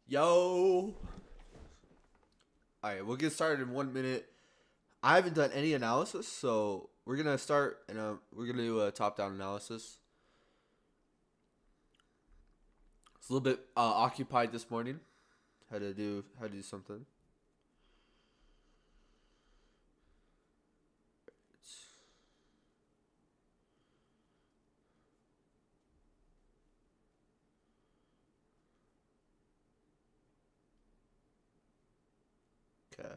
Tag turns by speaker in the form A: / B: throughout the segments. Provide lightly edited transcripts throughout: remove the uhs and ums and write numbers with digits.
A: Yo. All right, we'll get started in 1 minute. I haven't done any analysis, so we're gonna start and we're gonna do a top-down analysis. It's a little bit occupied this morning. Had to do something. Okay.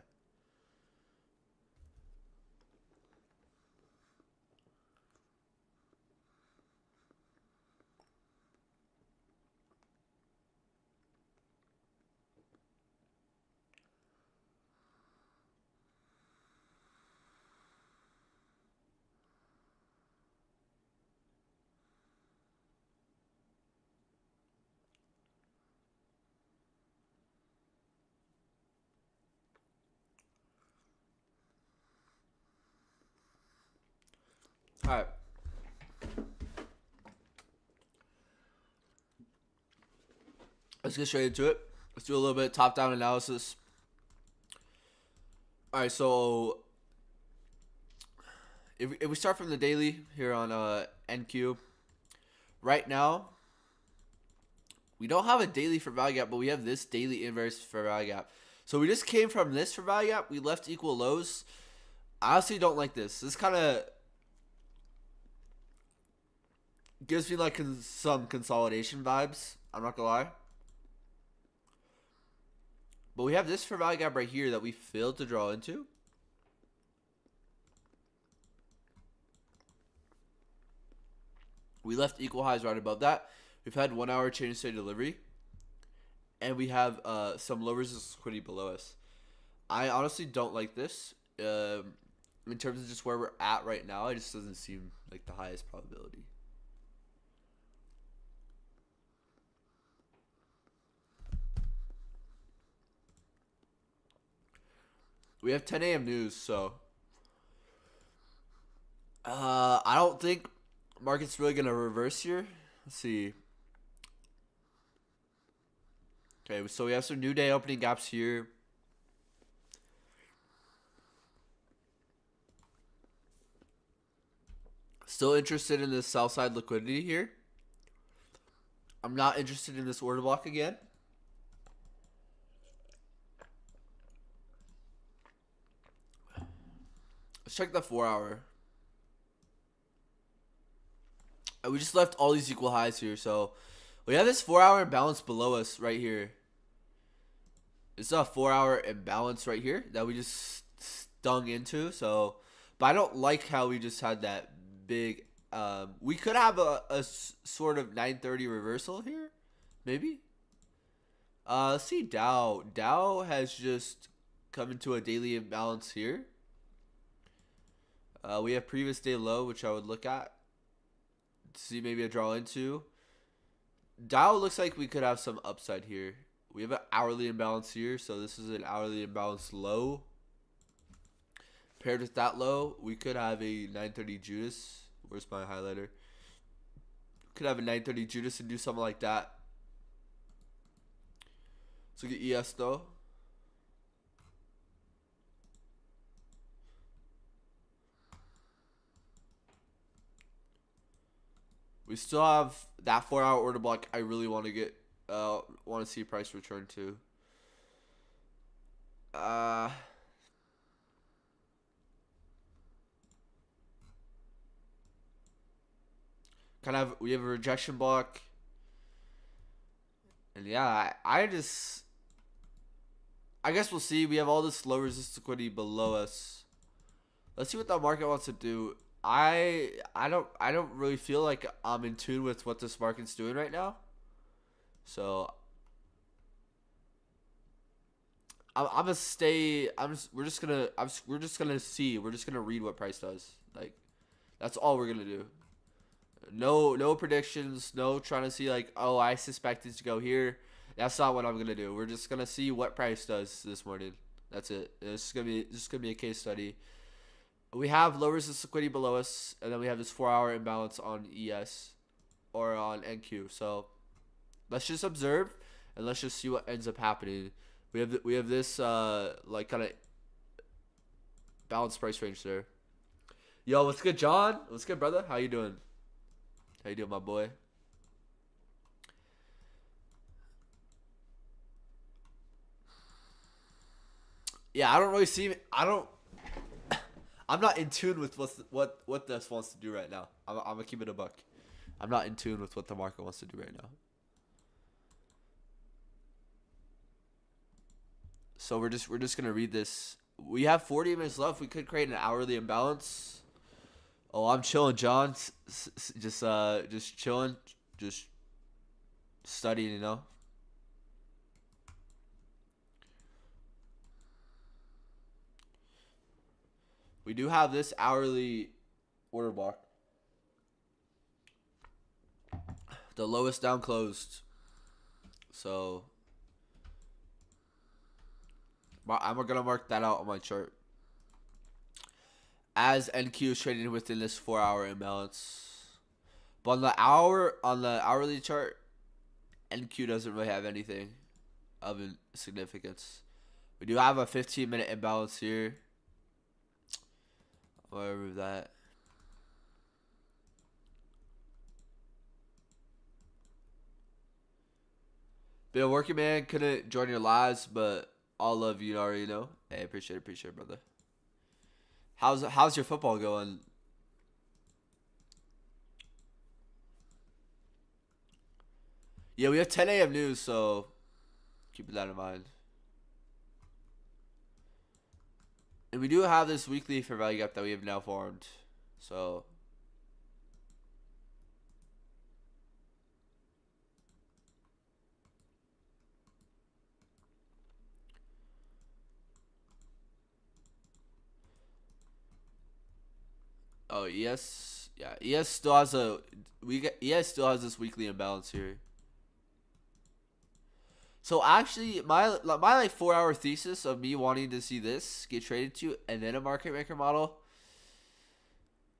A: All right. Let's get straight into it. Let's do a little bit of top-down analysis. All right, so if we start from the daily here on NQ, right now we don't have a daily for value gap, but we have this daily inverse for value gap. So we just came from this for value gap. We left equal lows. I honestly don't like this. This kind of gives me like some consolidation vibes. I'm not gonna lie. But we have this for value gap right here that we failed to draw into. We left equal highs right above that. We've had 1 hour change state delivery. And we have some low resistance liquidity below us. I honestly don't like this. In terms of just where we're at right now, it just doesn't seem like the highest probability. We have 10 a.m. news, so I don't think market's really gonna reverse here. Let's see. Okay, so we have some new day opening gaps here. Still interested in this sell side liquidity here. I'm not interested in this order block again. Let's check the 4 hour. We just left all these equal highs here, so we have this 4 hour imbalance below us right here. It's a 4 hour imbalance right here that we just stung into. So, but I don't like how we just had that big. We could have a sort of 930 reversal here, maybe. Let's see Dow. Dow has just come into a daily imbalance here. We have previous day low, which I would look at. See maybe a draw into. Dow looks like we could have some upside here. We have an hourly imbalance here, so this is an hourly imbalance low. Paired with that low, we could have a 930 Judas. Where's my highlighter? Could have a 930 Judas and do something like that. Let's look at ES though. We still have that 4 hour order block. I really want to get, want to see price return to. Kind of, we have a rejection block. And yeah, I guess we'll see. We have all this low resistance liquidity below us. Let's see what the market wants to do. I don't really feel like I'm in tune with what this market's doing right now. So I'm gonna stay. We're just gonna see. We're just gonna read what price does. Like that's all we're gonna do. No predictions. No trying to see like, oh, I suspect it to go here. That's not what I'm gonna do. We're just gonna see what price does this morning. That's it. It's just gonna be a case study. We have low resistance liquidity below us, and then we have this 4 hour imbalance on ES or on NQ. So let's just observe and let's just see what ends up happening. We have this like kind of balanced price range there. Yo, what's good, John? What's good, brother? How you doing? How you doing, my boy? Yeah, I don't really see. I don't. I'm not in tune with what this wants to do right now. I'm gonna keep it a buck. I'm not in tune with what the market wants to do right now. So we're just gonna read this. We have 40 minutes left. We could create an hourly imbalance. Oh, I'm chilling, John. Just chilling, just studying. You know. We do have this hourly order block. The lowest down closed. So I'm gonna mark that out on my chart. As NQ is trading within this 4 hour imbalance. But on the hourly chart, NQ doesn't really have anything of significance. We do have a 15-minute imbalance here. I'll remove that. Been a working man, couldn't join your lives, but all love you already know. Hey, appreciate it, brother. How's your football going? Yeah, we have 10 a.m. news, so keep that in mind. And we do have this weekly fair value gap that we have now formed. So oh ES, yeah, ES still has ES still has this weekly imbalance here. So actually, my like 4 hour thesis of me wanting to see this get traded to and then a market maker model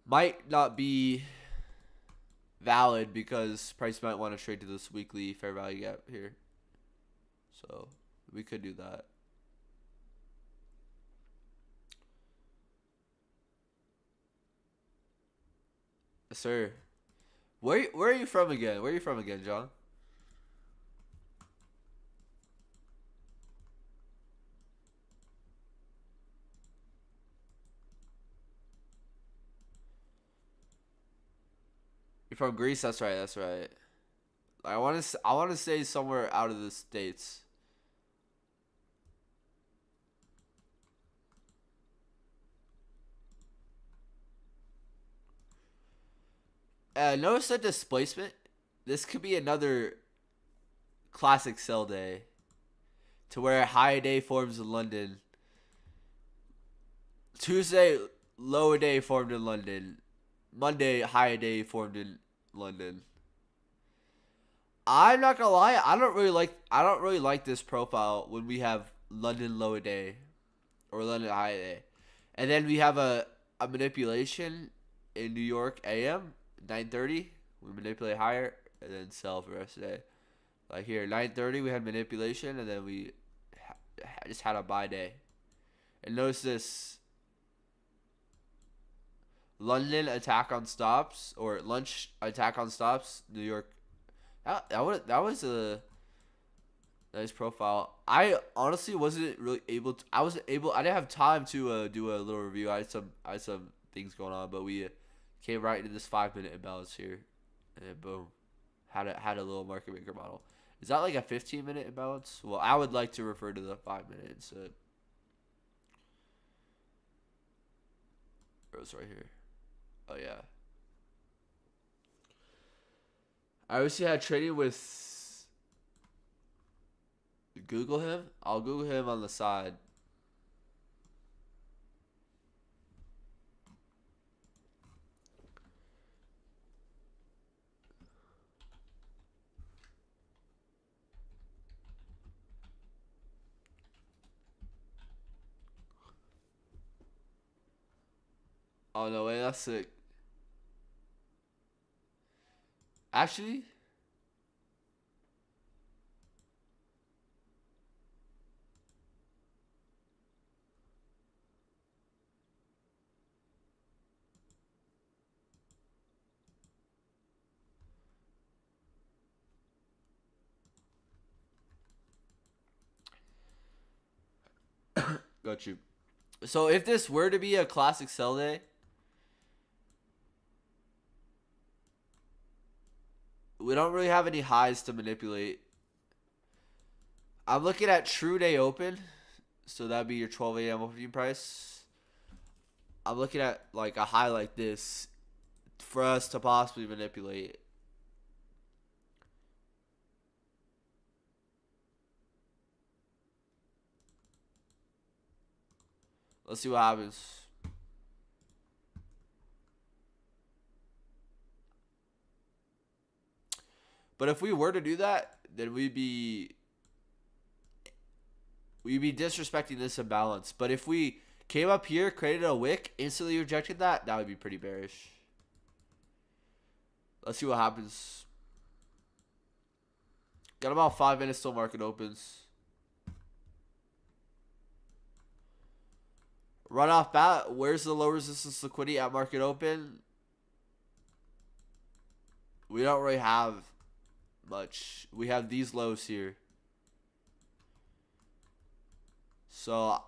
A: might not be valid because price might want to trade to this weekly fair value gap here. So we could do that. Yes, sir. Where are you from again? Where are you from again, John? You're from Greece. That's right. That's right. I want to say somewhere out of the states. Notice the displacement. This could be another classic sell day, to where a high day forms in London. Tuesday low day formed in London. Monday high day formed in London. I'm not gonna lie, I don't really like this profile when we have London low day or London high day. And then we have a manipulation in New York AM 9:30. We manipulate higher and then sell for the rest of the day. Like here 9:30 we had manipulation and then we just had a buy day. And notice this London attack on stops or lunch attack on stops. New York. That was a nice profile. I honestly wasn't really able to. I didn't have time to do a little review. I had some things going on, but we came right into this 5 minute imbalance here, and then boom, had a little market maker model. Is that like a 15-minute imbalance? Well, I would like to refer to the 5 minute instead. It's right here. Oh yeah. I obviously had trading with Google him. I'll Google him on the side. Oh no way, that's sick. Actually, Got you. So if this were to be a classic sell day, we don't really have any highs to manipulate. I'm looking at true day open, so that'd be your 12 a.m. opening price. I'm looking at like a high like this for us to possibly manipulate. Let's see what happens. But if we were to do that, then we'd be disrespecting this imbalance. But if we came up here, created a wick, instantly rejected that, that would be pretty bearish. Let's see what happens. Got about 5 minutes till market opens. Run off bat. Where's the low resistance liquidity at market open? We don't really have much. We have these lows here. So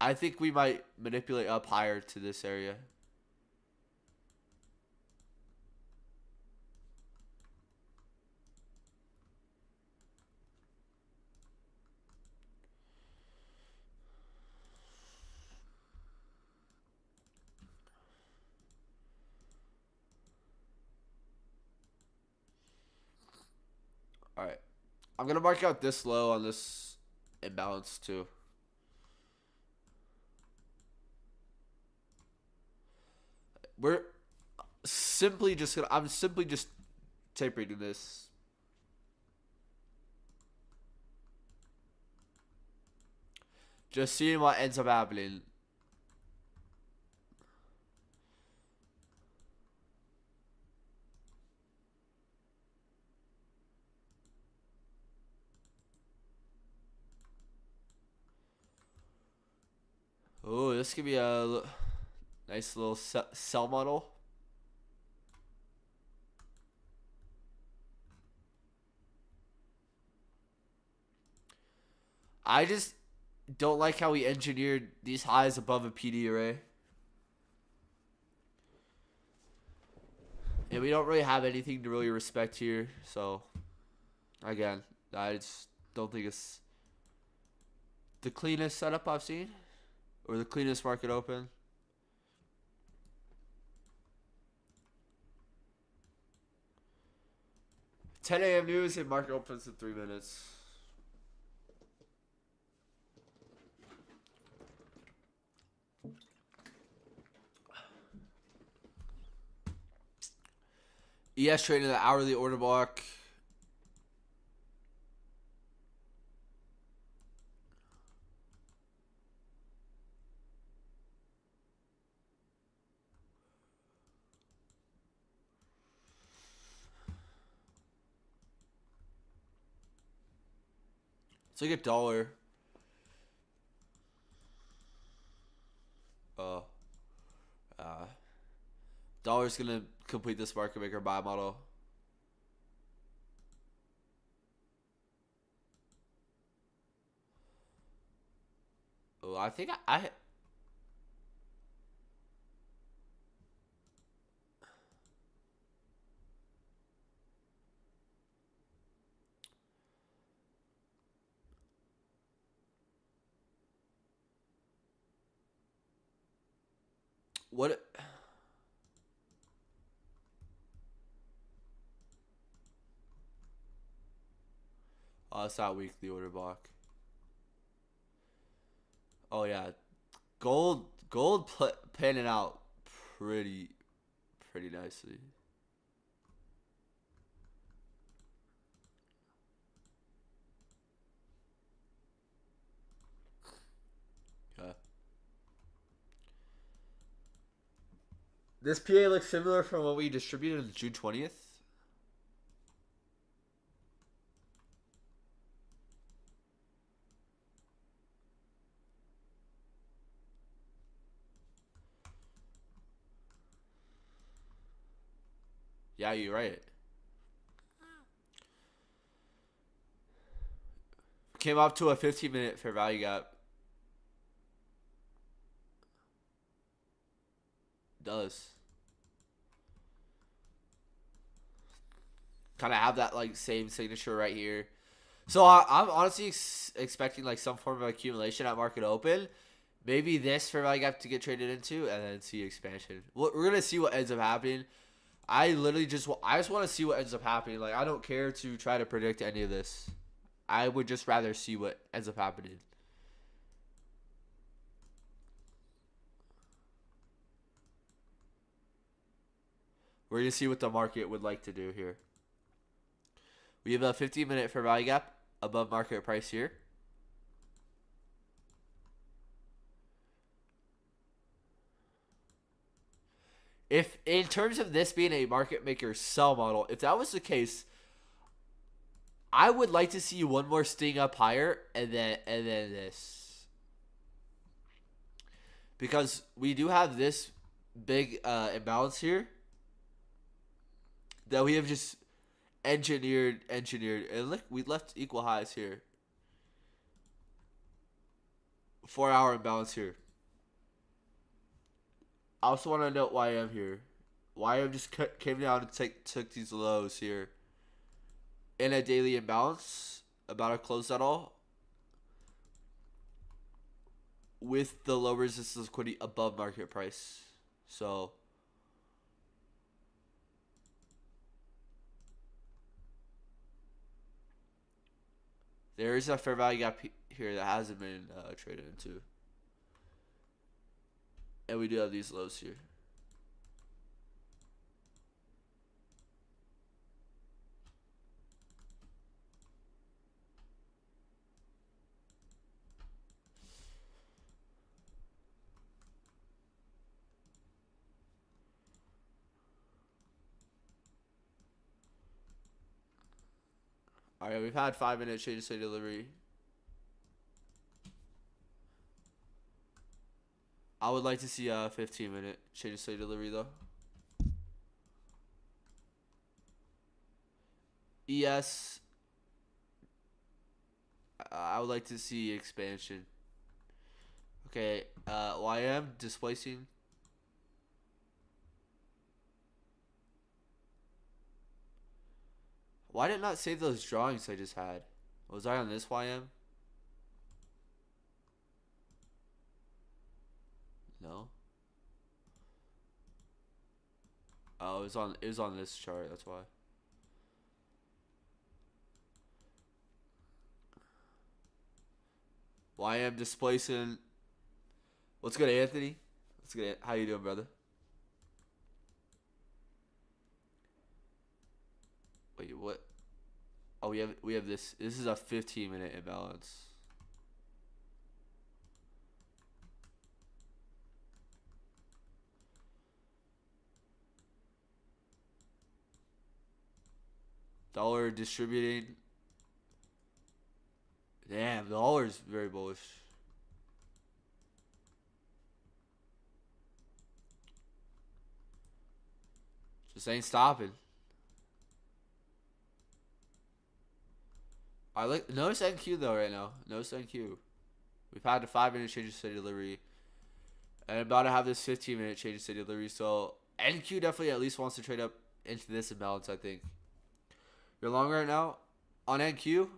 A: I think we might manipulate up higher to this area. All right. I'm going to mark out this low on this imbalance too. We're simply just going to, I'm simply just tape reading this. Just seeing what ends up happening. Oh, this could be a nice little sell model. I just don't like how we engineered these highs above a PD array. And we don't really have anything to really respect here. So, again, I just don't think it's the cleanest setup I've seen. Or the cleanest market open. $10 a.m. news and market opens in 3 minutes. ES trading the hourly order block. It's like $1. Oh. Dollar's gonna complete this market maker buy model. Oh, I think I what? Oh, it's not weekly order block. Oh yeah, gold panning out pretty nicely. Okay. This PA looks similar from what we distributed on June 20th. Yeah, you're right. Came up to a 15-minute fair value gap. does. Kind of have that like same signature right here. So I'm honestly expecting like some form of accumulation at market open. Maybe this fair value gap to get traded into, and then see expansion. We're gonna see what ends up happening. I literally I just want to see what ends up happening. Like I don't care to try to predict any of this. I would just rather see what ends up happening. We're gonna see what the market would like to do here. We have a 15-minute fair value gap above market price here. If in terms of this being a market maker sell model, if that was the case, I would like to see one more sting up higher and then this. Because we do have this big imbalance here that we have just engineered, and look, we left equal highs here. 4-hour imbalance here. I also want to note YM here. YM just came down and took these lows here. In a daily imbalance, about to close that all. With the low resistance liquidity above market price. So there is a fair value gap here that hasn't been traded into. And we do have these lows here. Alright, we've had 5-minute change of state delivery. I would like to see a 15-minute change of state delivery though. ES. I would like to see expansion. Okay, YM displacing. Why did it not save those drawings I just had? Was I on this YM? No. Oh, it was on this chart, that's why. YM displacing. What's good, Anthony? What's good? How you doing, brother? Wait, what? Oh, we have this. This is a 15-minute imbalance. Dollar distributing. Damn, the dollar's very bullish. Just ain't stopping. I like notice NQ though right now. Notice NQ. We've had a 5-minute change of state delivery, and about to have this 15-minute change of state delivery. So NQ definitely at least wants to trade up into this imbalance. I think. You're long right now on NQ.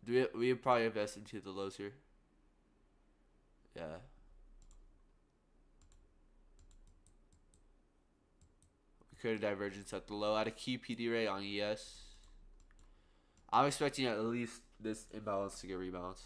A: Do we probably invest into the lows here? Yeah. We create a divergence at the low at a key PD rate on ES. I'm expecting at least this imbalance to get rebalanced.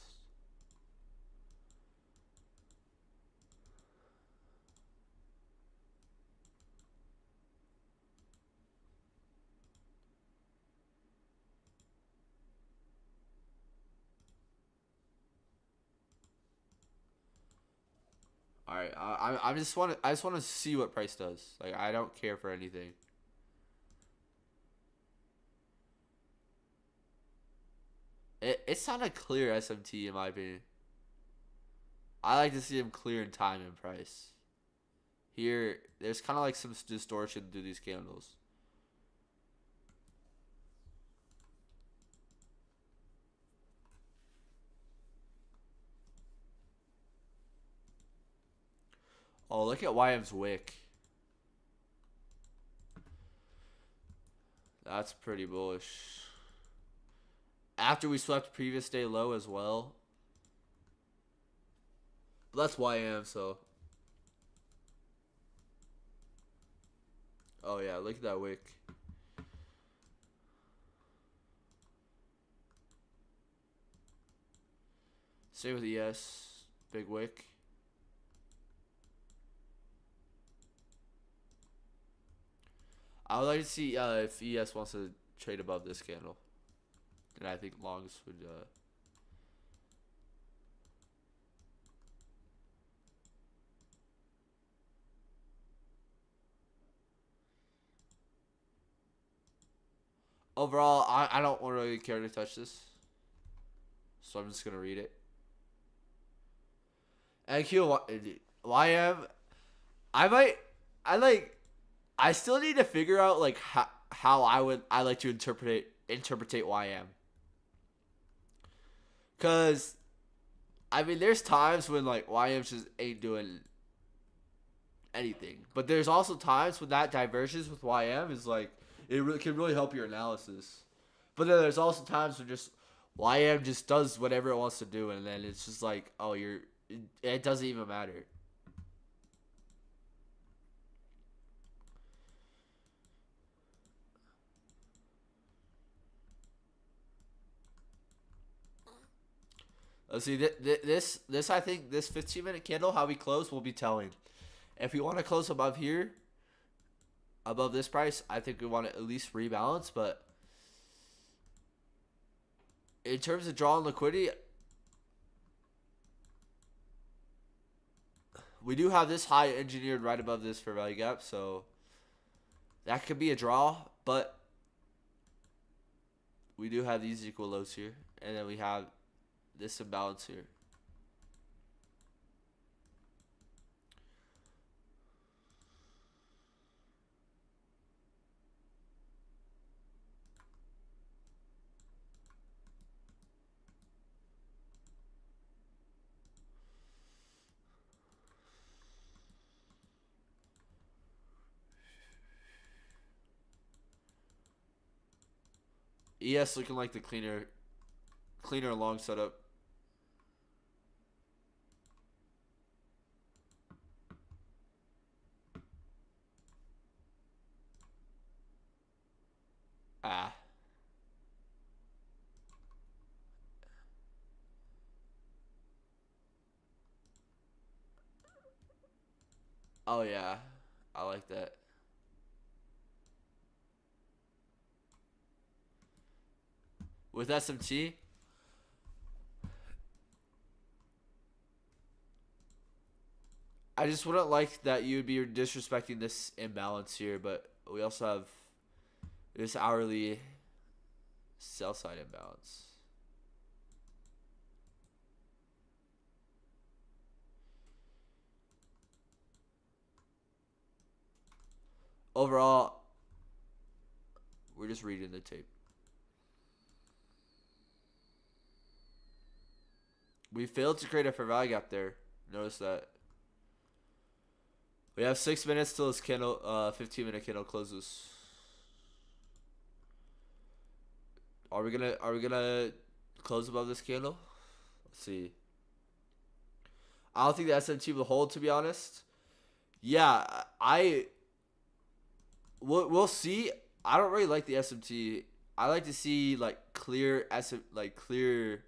A: All right, I just want to see what price does. Like I don't care for anything. It's not a clear SMT in my opinion. I like to see them clear in time and price. Here, there's kind of like some distortion through these candles. Oh, look at YM's wick. That's pretty bullish. After we swept previous day low as well. But that's YM, so. Oh yeah, look at that wick. Same with ES. Big wick. I would like to see if ES wants to trade above this candle. And I think longs would overall I don't really care to touch this. So I'm just gonna read it. NQ YM I might I like I still need to figure out like how I like to interpret YM. Cause I mean there's times when like YM just ain't doing anything. But there's also times when that divergence with YM is like it really can really help your analysis. But then there's also times when just YM just does whatever it wants to do, and then it's just like, oh, it doesn't even matter. Let's see, this I think this 15-minute candle, how we close will be telling. If we want to close above here, above this price, I think we want to at least rebalance. But in terms of drawing liquidity, we do have this high engineered right above this for value gap, so that could be a draw. But we do have these equal lows here, and then we have this imbalance here. ES looking like the cleaner long setup. Ah. Oh yeah. I like that. With SMT, I just wouldn't like that you'd be disrespecting this imbalance here, but we also have this hourly sell side imbalance. Overall, we're just reading the tape. We failed to create a fair value gap there. Notice that. We have 6 minutes till this candle, 15-minute candle closes. Are we gonna close above this candle? Let's see. I don't think the SMT will hold, to be honest. Yeah, we'll see. I don't really like the SMT. I like to see like clear SMTs.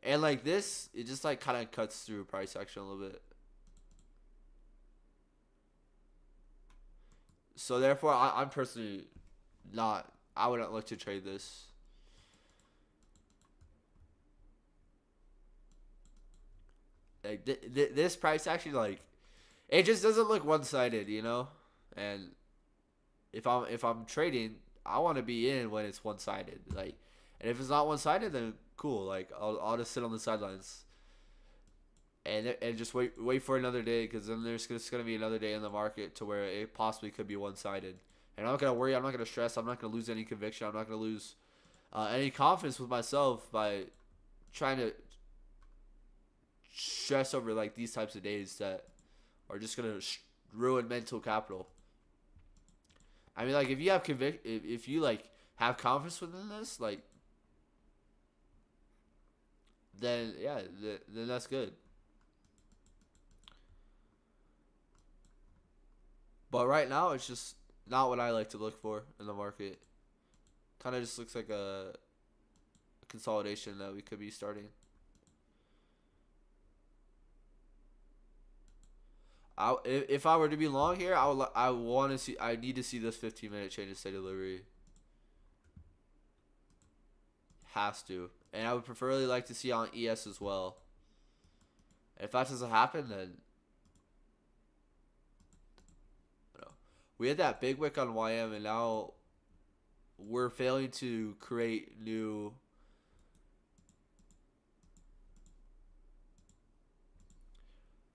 A: And like this, it just like kind of cuts through price action a little bit. So therefore, I'm personally not. I wouldn't look to trade this. Like this price action, like it just doesn't look one-sided, you know. And if I'm trading, I want to be in when it's one-sided. Like, and if it's not one-sided, then cool. Like I'll just sit on the sidelines and just wait for another day, because then there's just gonna be another day in the market to where it possibly could be one-sided. And I'm not gonna worry. I'm not gonna stress. I'm not gonna lose any conviction. I'm not gonna lose any confidence with myself by trying stress over like these types of days that are just gonna ruin mental capital. I mean, like if you have if you like have confidence within this, like then yeah, then that's good. But right now, it's just not what I like to look for in the market. Kind of just looks like a consolidation that we could be starting. If I were to be long here, I want to see. I need to see this 15-minute change of state delivery. Has to, and I would preferably like to see on ES as well. If that doesn't happen, then no. We had that big wick on YM, and now we're failing to create new.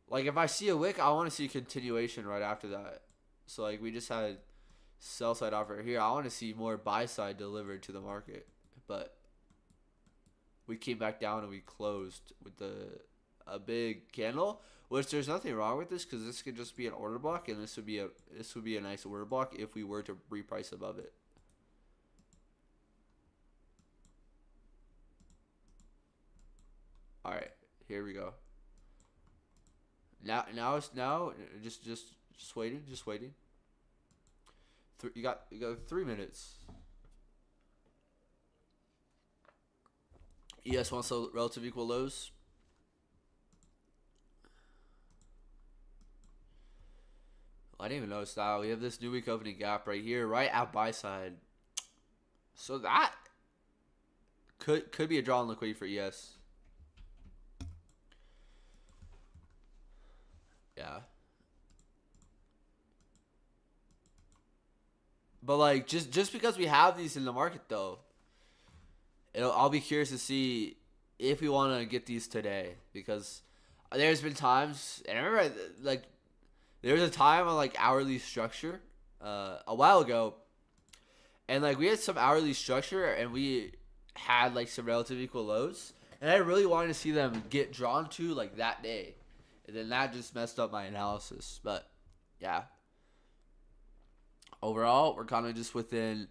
A: Like if I see a wick, I want to see a continuation right after that. So like we just had sell side offer here. I want to see more buy side delivered to the market, but we came back down and we closed with a big candle, which there's nothing wrong with this because this could just be an order block, and this would be a nice order block if we were to reprice above it. All right, here we go. Now it's now just waiting, just waiting. You got 3 minutes. ES wants the relative equal lows. I didn't even notice that. We have this new week opening gap right here, right at buy side. So that could be a draw on liquidity for ES. Yeah. But like just because we have these in the market though, I'll be curious to see if we want to get these today because there's been times, and I remember like there was a time on like hourly structure a while ago, and like we had some hourly structure and we had like some relative equal lows, and I really wanted to see them get drawn to like that day, and then that just messed up my analysis. But yeah, overall we're kind of just within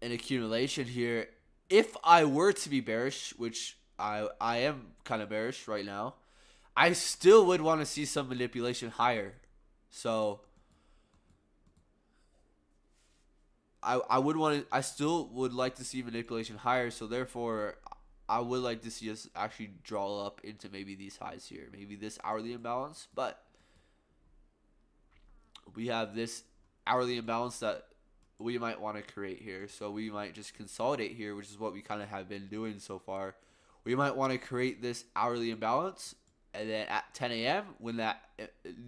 A: an accumulation here. If I were to be bearish, which I am kind of bearish right now, I still would want to see some manipulation higher. So I still would like to see manipulation higher. So therefore, I would like to see us actually draw up into maybe these highs here, maybe this hourly imbalance. But we have this hourly imbalance that we might want to create here. So we might just consolidate here, which is what we kind of have been doing so far. We might want to create this hourly imbalance, and then at 10 a.m. when that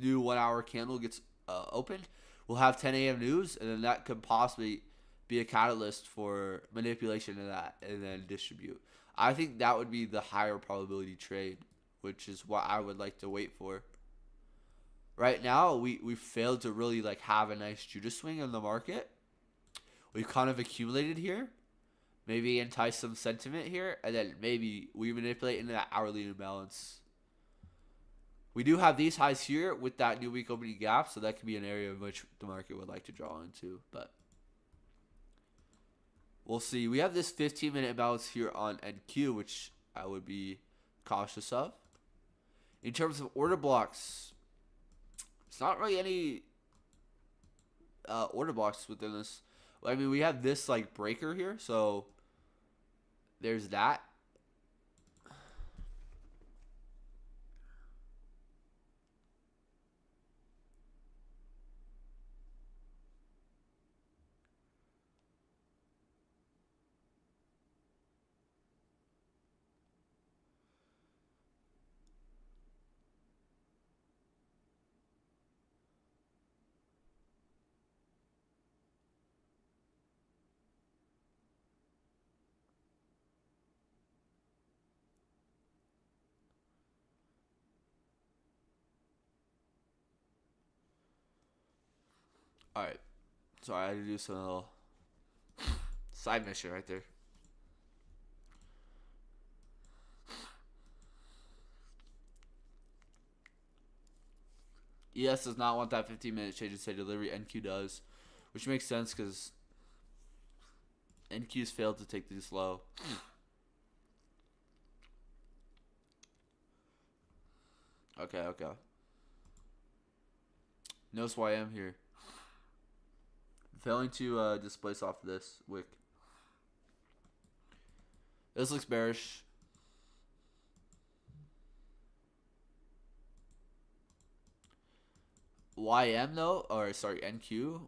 A: new 1 hour candle gets opened, we'll have 10 a.m. news, and then that could possibly be a catalyst for manipulation of that and then distribute. I think that would be the higher probability trade, which is what I would like to wait for. Right now, we failed to really like have a nice Judas swing in the market. We've kind of accumulated here, maybe entice some sentiment here, and then maybe we manipulate into that hourly imbalance. We do have these highs here with that new week opening gap, so that could be an area in which the market would like to draw into, but we'll see. We have this 15-minute imbalance here on NQ, which I would be cautious of. In terms of order blocks, it's not really any order blocks within this. I mean, we have this like breaker here, so there's that. All right, so I had to do some little side mission right there. ES does not want that 15-minute change in state delivery. NQ does, which makes sense because NQ's failed to take these low. Okay, okay. No SYM here. Failing to displace off of this wick. This looks bearish. YM though, or sorry, NQ.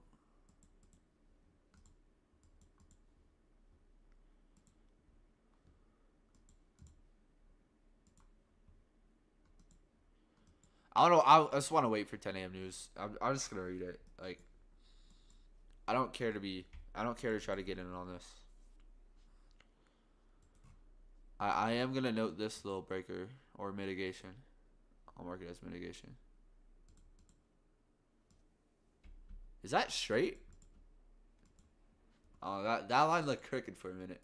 A: I don't know. I just want to wait for 10 a.m. news. I'm just gonna read it. Like, I don't care to try to get in on this. I am gonna note this little breaker or mitigation. I'll mark it as mitigation. Is that straight? Oh, that line looked crooked for a minute.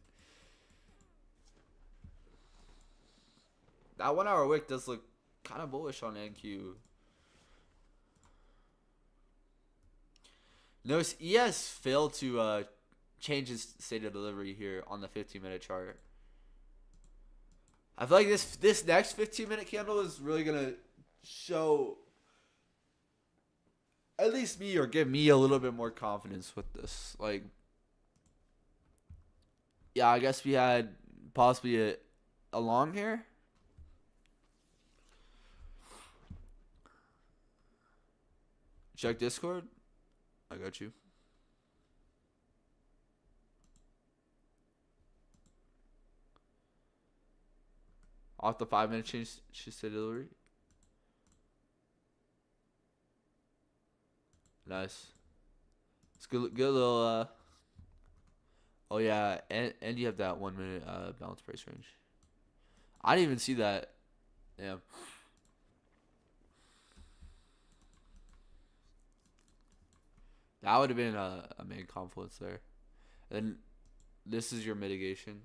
A: That 1 hour wick does look kind of bullish on NQ. Notice ES failed to change his state of delivery here on the 15-minute chart. I feel like this next 15-minute candle is really gonna show at least me, or give me a little bit more confidence with this. Like, yeah, I guess we had possibly a long here. Check Discord. I got you. Off the 5-minute change, she said delivery. Nice. It's good little. Oh yeah, and you have that 1 minute balance price range. I didn't even see that. Yeah. That would have been a main confluence there. And this is your mitigation.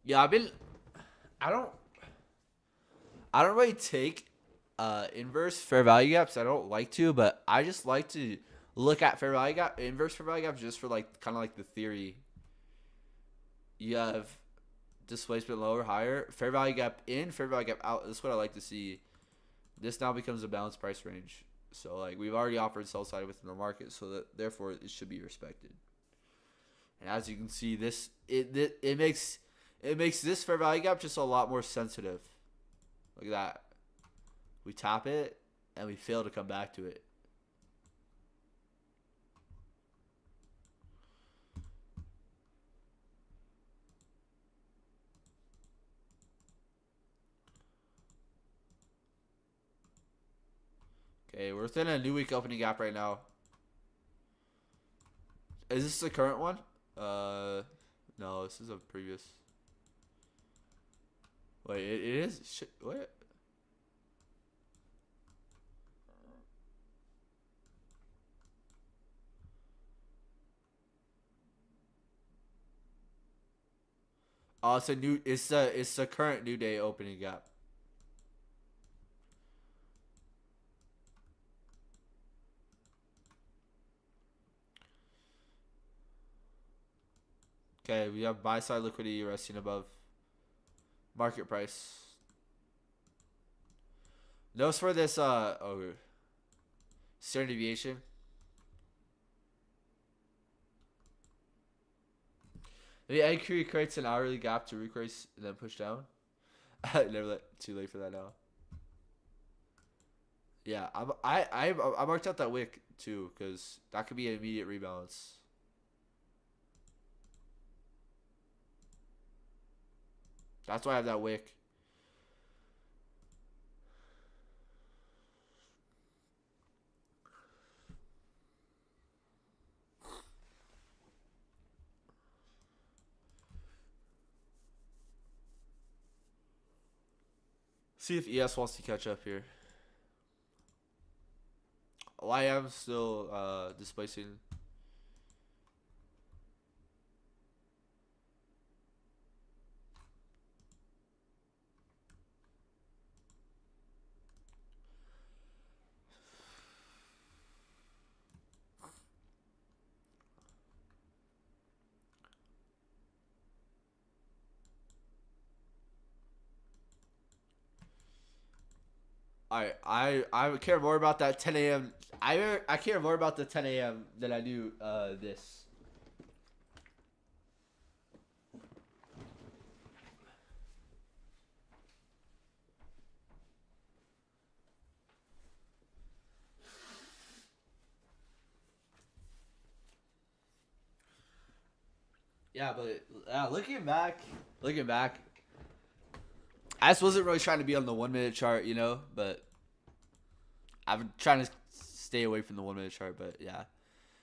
A: Yeah, I don't really take inverse fair value gaps. I don't like to, but I just like to look at fair value gap, inverse fair value gaps, just for like kind of like the theory. You have displacement lower, higher, fair value gap in, fair value gap out. That's what I like to see. This now becomes a balanced price range. So like we've already offered sell side within the market, so that therefore it should be respected. And as you can see, this it makes this fair value gap just a lot more sensitive. Look at that. We tap it and we fail to come back to it. Okay, we're within a new week opening gap right now. Is this the current one? No, this is a previous. Wait, it is? Shit, what? Oh, it's a new. It's the current new day opening gap. Okay, we have buy side liquidity resting above market price. Notice for this standard deviation. The entry creates an hourly gap to retrace and then push down. Too late for that now. Yeah, I marked out that wick too because that could be an immediate rebalance. That's why I have that wick. See if ES wants to catch up here. YM still displacing. I care more about that 10 a.m. I care more about the 10 a.m. than I do this. Yeah, but looking back, I just wasn't really trying to be on the 1 minute chart, you know. But I'm trying to stay away from the 1 minute chart. But yeah,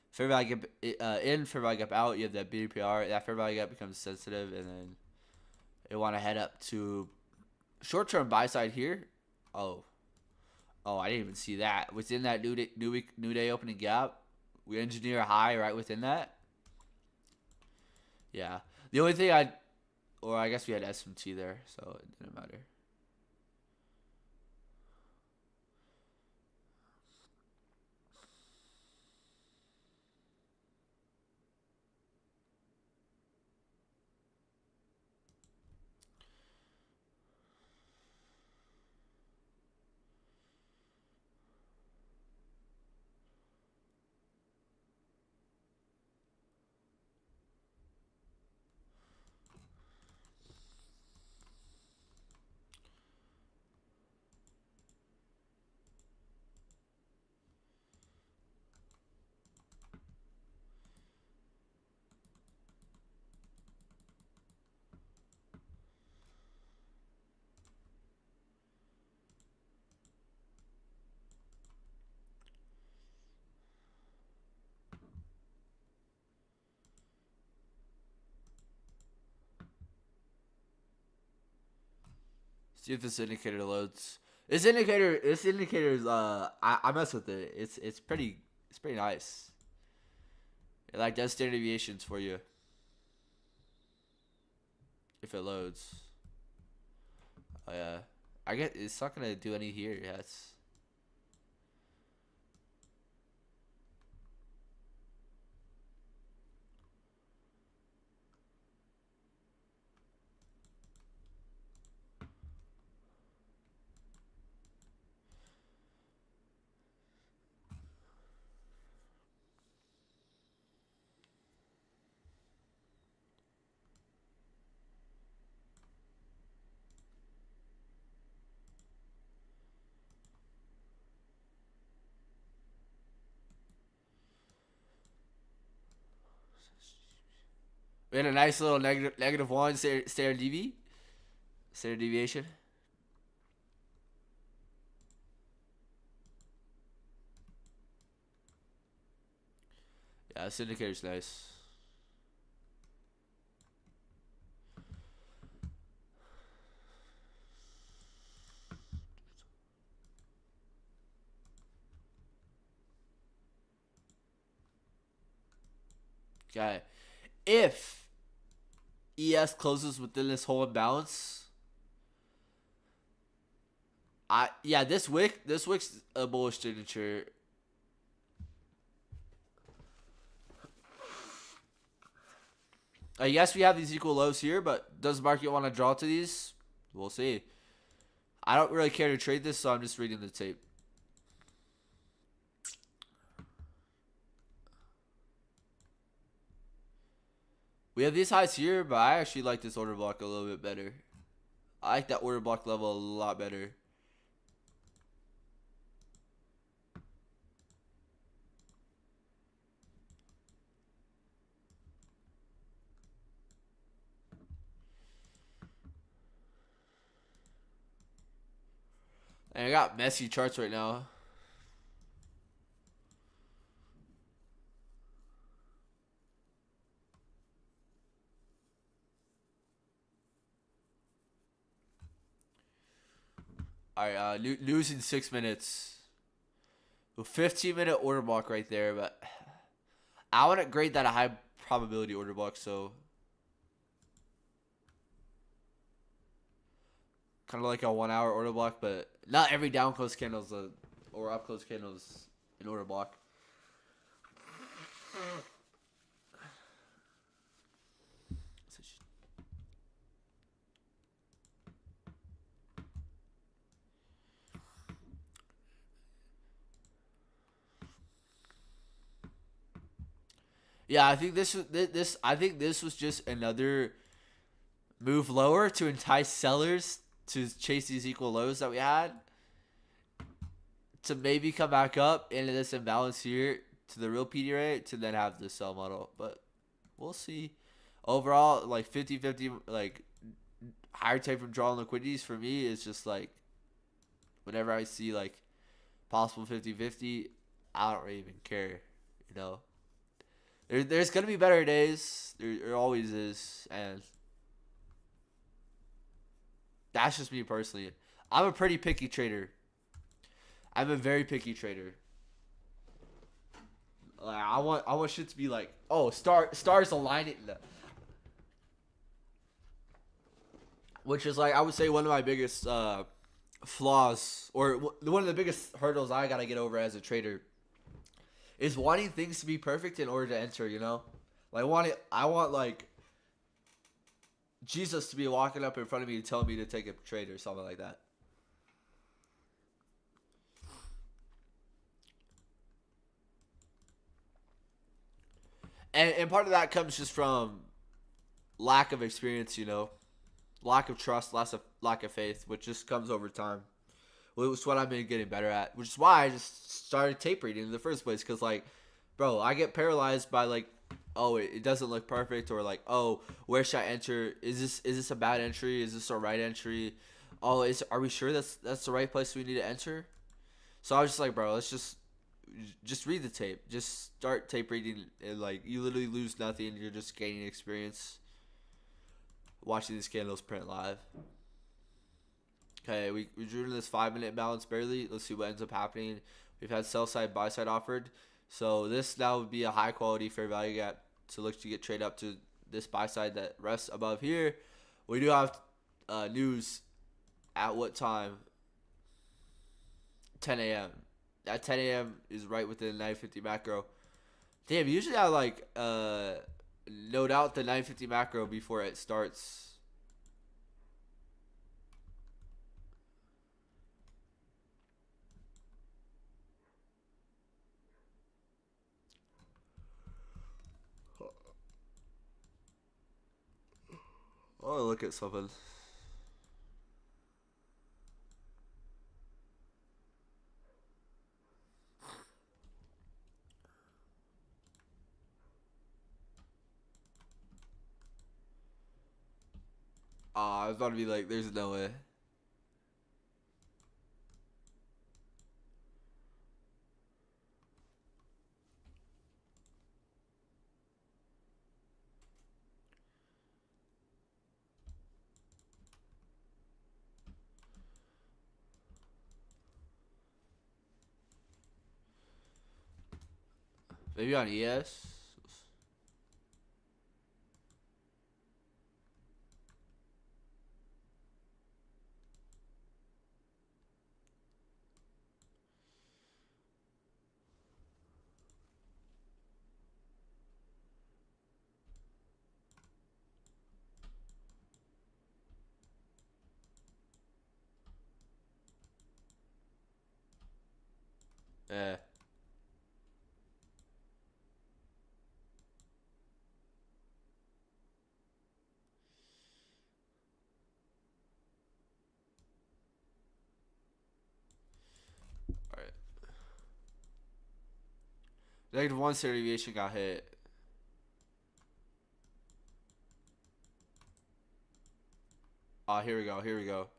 A: fair value gap in, fair value gap out. You have that BPR. That fair value gap becomes sensitive, and then you want to head up to short term buy side here. Oh, oh, I didn't even see that within that new day opening gap. We engineer a high right within that. Yeah, the only thing or I guess we had SMT there, so it didn't matter. See if this indicator loads. This indicator is I mess with it. It's pretty nice. It like does standard deviations for you if it loads. Oh yeah, I get it's not gonna do any here. Yes. We had a nice little negative one standard deviation. Yeah, this indicator's nice. Okay, if ES closes within this whole imbalance, this wick's a bullish signature. Yes, we have these equal lows here, but does market want to draw to these? We'll see. I don't really care to trade this, so I'm just reading the tape. We have these highs here, but I actually like this order block a little bit better. I like that order block level a lot better. And I got messy charts right now. Alright, news in 6 minutes. A 15-minute order block right there, but I wouldn't grade that a high probability order block, so kind of like a 1 hour order block, but not every down close candle is a or up close candle is an order block. Yeah, I think this. I think this was just another move lower to entice sellers to chase these equal lows that we had to maybe come back up into this imbalance here to the real PD rate to then have the sell model. But we'll see. Overall, like 50-50, like higher time from drawing liquidities for me is just like whenever I see like possible 50-50, I don't really even care. You know, there's gonna be better days. There always is, and that's just me personally. I'm a pretty picky trader. I'm a very picky trader. Like I want shit to be like, oh, stars aligning, which is like I would say one of my biggest flaws or one of the biggest hurdles I gotta get over as a trader is wanting things to be perfect in order to enter. You know, like I want like Jesus to be walking up in front of me and telling me to take a trade or something like that. And part of that comes just from lack of experience, you know, lack of trust, lack of faith, which just comes over time. Which is what I've been getting better at, which is why I just started tape reading in the first place. Because, like, bro, I get paralyzed by, like, oh, it doesn't look perfect, or like, oh, where should I enter? Is this a bad entry? Is this a right entry? Oh, are we sure that's the right place we need to enter? So I was just like, bro, let's just read the tape. Just start tape reading, and like you literally lose nothing. You're just gaining experience watching these candles print live. Okay, we drew in this 5-minute balance barely. Let's see what ends up happening. We've had sell side, buy side offered. So this now would be a high quality fair value gap to look to get trade up to this buy side that rests above here. We do have news at what time? 10 a.m. At 10 a.m. is right within the 950 macro. Damn, usually I like note out the 950 macro before it starts. Oh, look at something. I was about to be like, there's no way. Maybe on ES. Yeah. All right. -1 standard deviation got hit. Here we go. Here we go.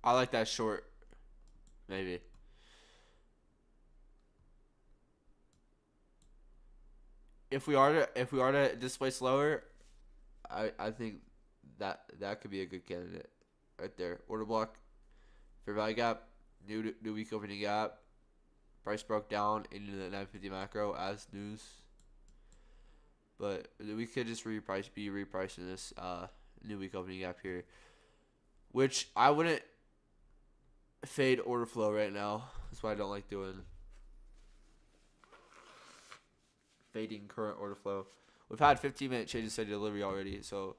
A: I like that short. Maybe. If we are to display slower, I think that could be a good candidate right there. Order block, fair value gap, new week opening gap, price broke down into the 950 macro as news. But we could just be repricing this new week opening gap here, which I wouldn't fade order flow right now. That's why I don't like doing fading current order flow. We've had 15-minute change in steady delivery already, so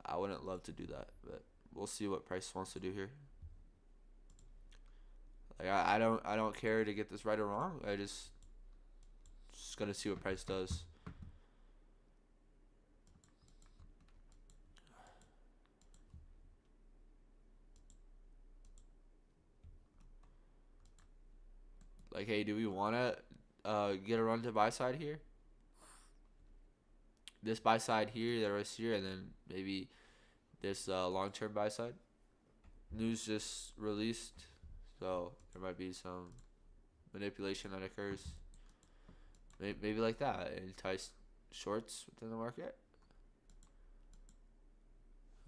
A: I wouldn't love to do that, but we'll see what price wants to do here. Like I don't care to get this right or wrong. I just gonna see what price does. Like, hey, do we want to get a run to buy side here? This buy side here, the rest here, and then maybe this long-term buy side. News just released, so there might be some manipulation that occurs. Maybe like that, entice shorts within the market.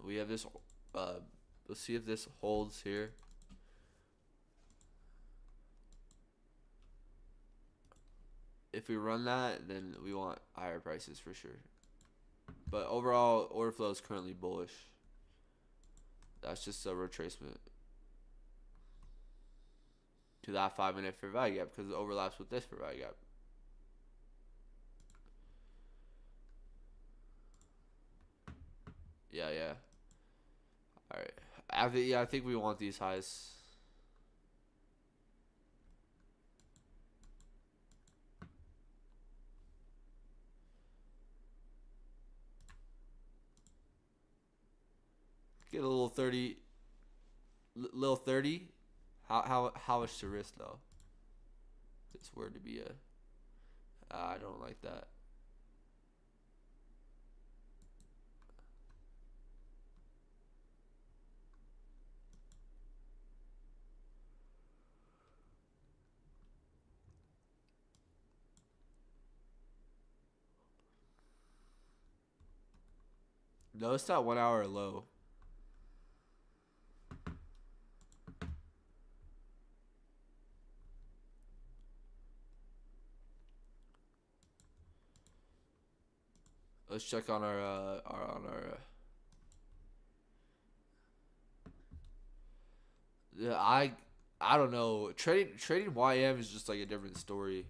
A: We have this. Let's see if this holds here. If we run that, then we want higher prices for sure. But overall, order flow is currently bullish. That's just a retracement to that 5-minute fair value gap because it overlaps with this fair value gap. Yeah, yeah. All right. I think we want these highs. Get a little 30, little 30. How much to risk though? This word to be a. I don't like that. No, it's not 1 hour low. Let's check on yeah, I don't know. Trading YM is just like a different story.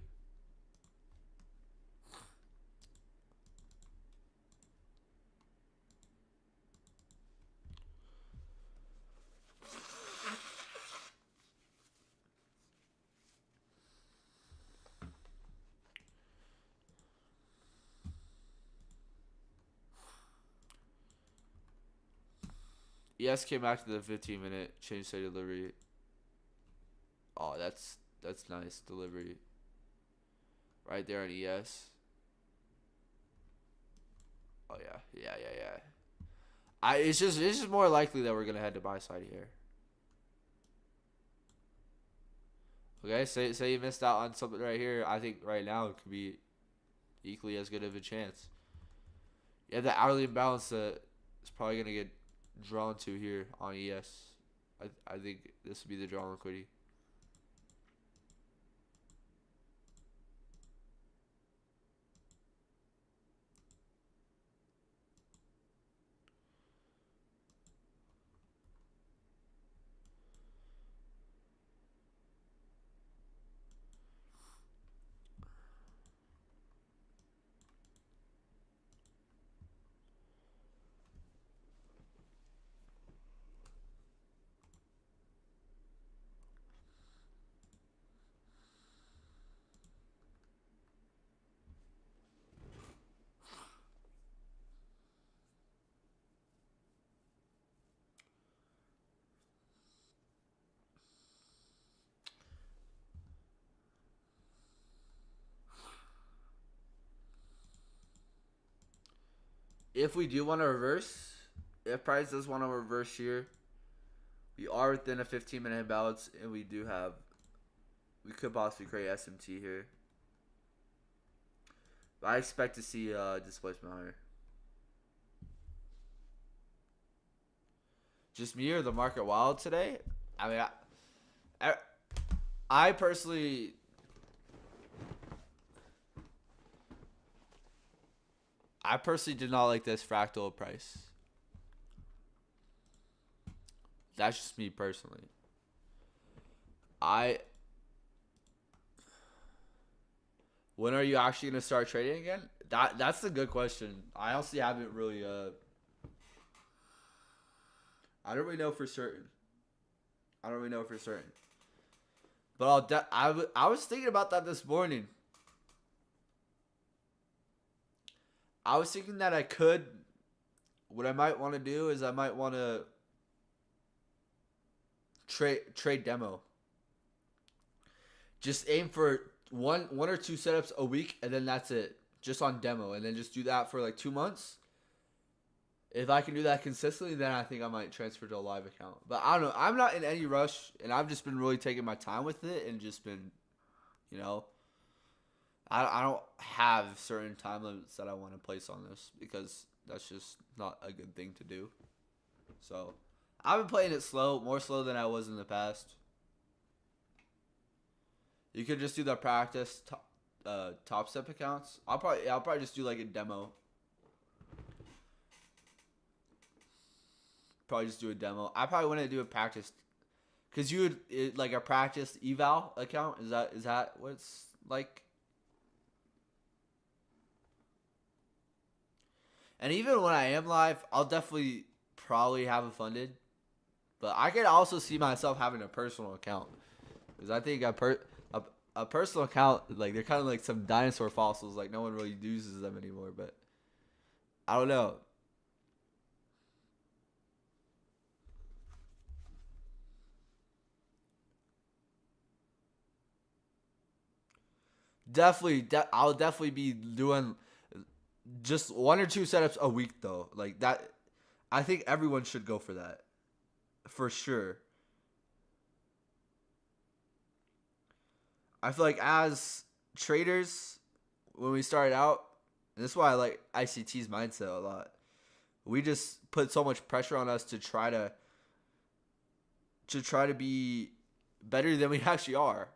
A: ES came back to the 15-minute change state delivery. Oh, that's nice delivery. Right there on ES. Oh yeah, yeah. It's just more likely that we're gonna head to buy side here. Okay, say you missed out on something right here. I think right now it could be equally as good of a chance. Yeah, the hourly imbalance that is probably gonna get drawn to here on ES. I think this would be the draw liquidity. If we do want to reverse, if price does want to reverse here, We are within a 15-minute imbalance, and we do have. We could possibly create SMT here. But I expect to see displacement higher. Just me or the market wild today? I mean, I personally. I personally did not like this fractal price. That's just me personally. I. When are you actually gonna start trading again? That's a good question. I honestly haven't really I don't really know for certain. I don't really know for certain. But I was thinking about that this morning. I was thinking that I could. What I might want to do is I might want to trade demo. Just aim for one or two setups a week, and then that's it. Just on demo, and then just do that for like 2 months. If I can do that consistently, then I think I might transfer to a live account. But I don't know. I'm not in any rush, and I've just been really taking my time with it, and just been, you know, I don't have certain time limits that I want to place on this because that's just not a good thing to do. So I've been playing it slow, more slow than I was in the past. You could just do the practice top step accounts. I'll probably just do like a demo. Probably just do a demo. I probably wouldn't do a practice, cause you would like a practice eval account. Is that what it's like? And even when I am live, I'll definitely probably have it funded. But I could also see myself having a personal account, because I think a personal account, like they're kind of like some dinosaur fossils. Like no one really uses them anymore. But I don't know. I'll definitely be doing just one or two setups a week though. Like that, I think everyone should go for that, for sure. I feel like as traders, when we started out, and this is why I like ICT's mindset a lot. We just put so much pressure on us to try to be better than we actually are.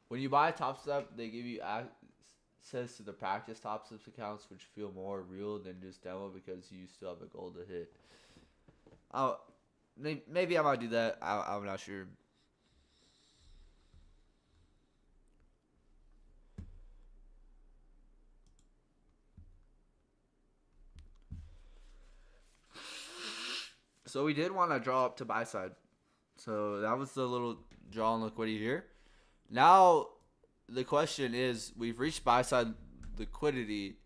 A: When you buy Top Step, they give you access to the practice Top Steps accounts, which feel more real than just demo because you still have a goal to hit. Oh, maybe I might do that. I'm not sure. So we did want to draw up to buy side. So that was the little draw on liquidity here. Now the question is, we've reached buy side liquidity.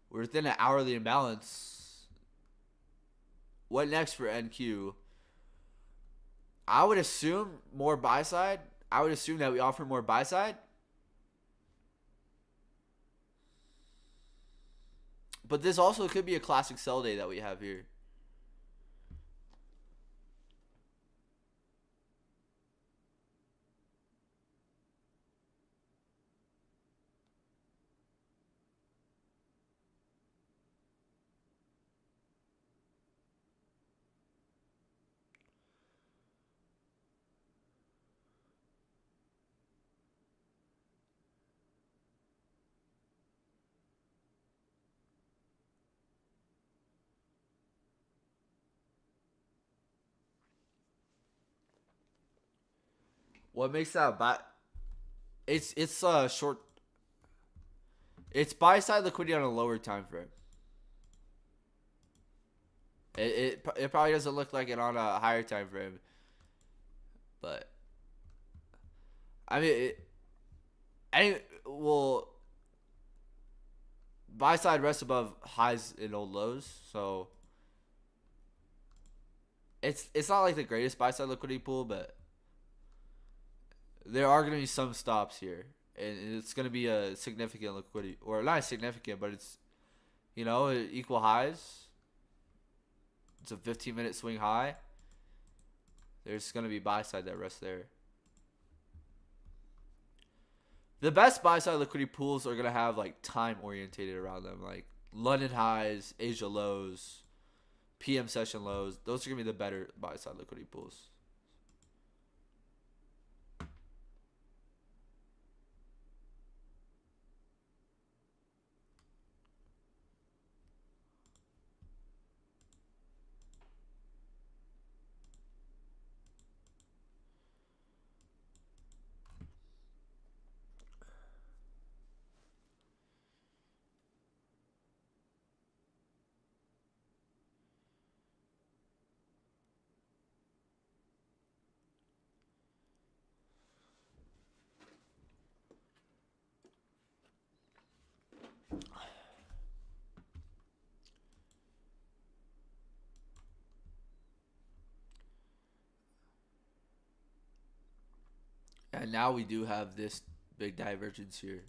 A: We're within an hourly imbalance. What next for NQ? I would assume more buy side. I would assume that we offer more buy side. But this also could be a classic sell day that we have here. What makes that buy? It's short. It's buy side liquidity on a lower time frame. It probably doesn't look like it on a higher time frame, but I mean, well, buy side rests above highs and old lows, so it's not like the greatest buy side liquidity pool, but there are going to be some stops here, and it's going to be a significant liquidity, or not significant, but it's equal highs. It's a 15-minute swing high. There's going to be buy side that rests there. The best buy side liquidity pools are going to have like time orientated around them, like London highs, Asia lows, PM session lows. Those are going to be the better buy side liquidity pools. And now we do have this big divergence here.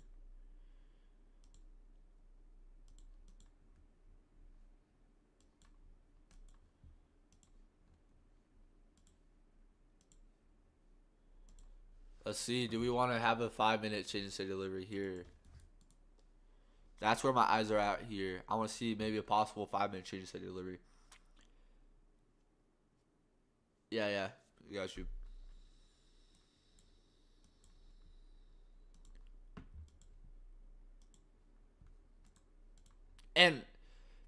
A: Let's see. Do we want to have a 5-minute change in state delivery here? That's where my eyes are at here. I want to see maybe a possible 5-minute change in state delivery. Yeah. Got you. And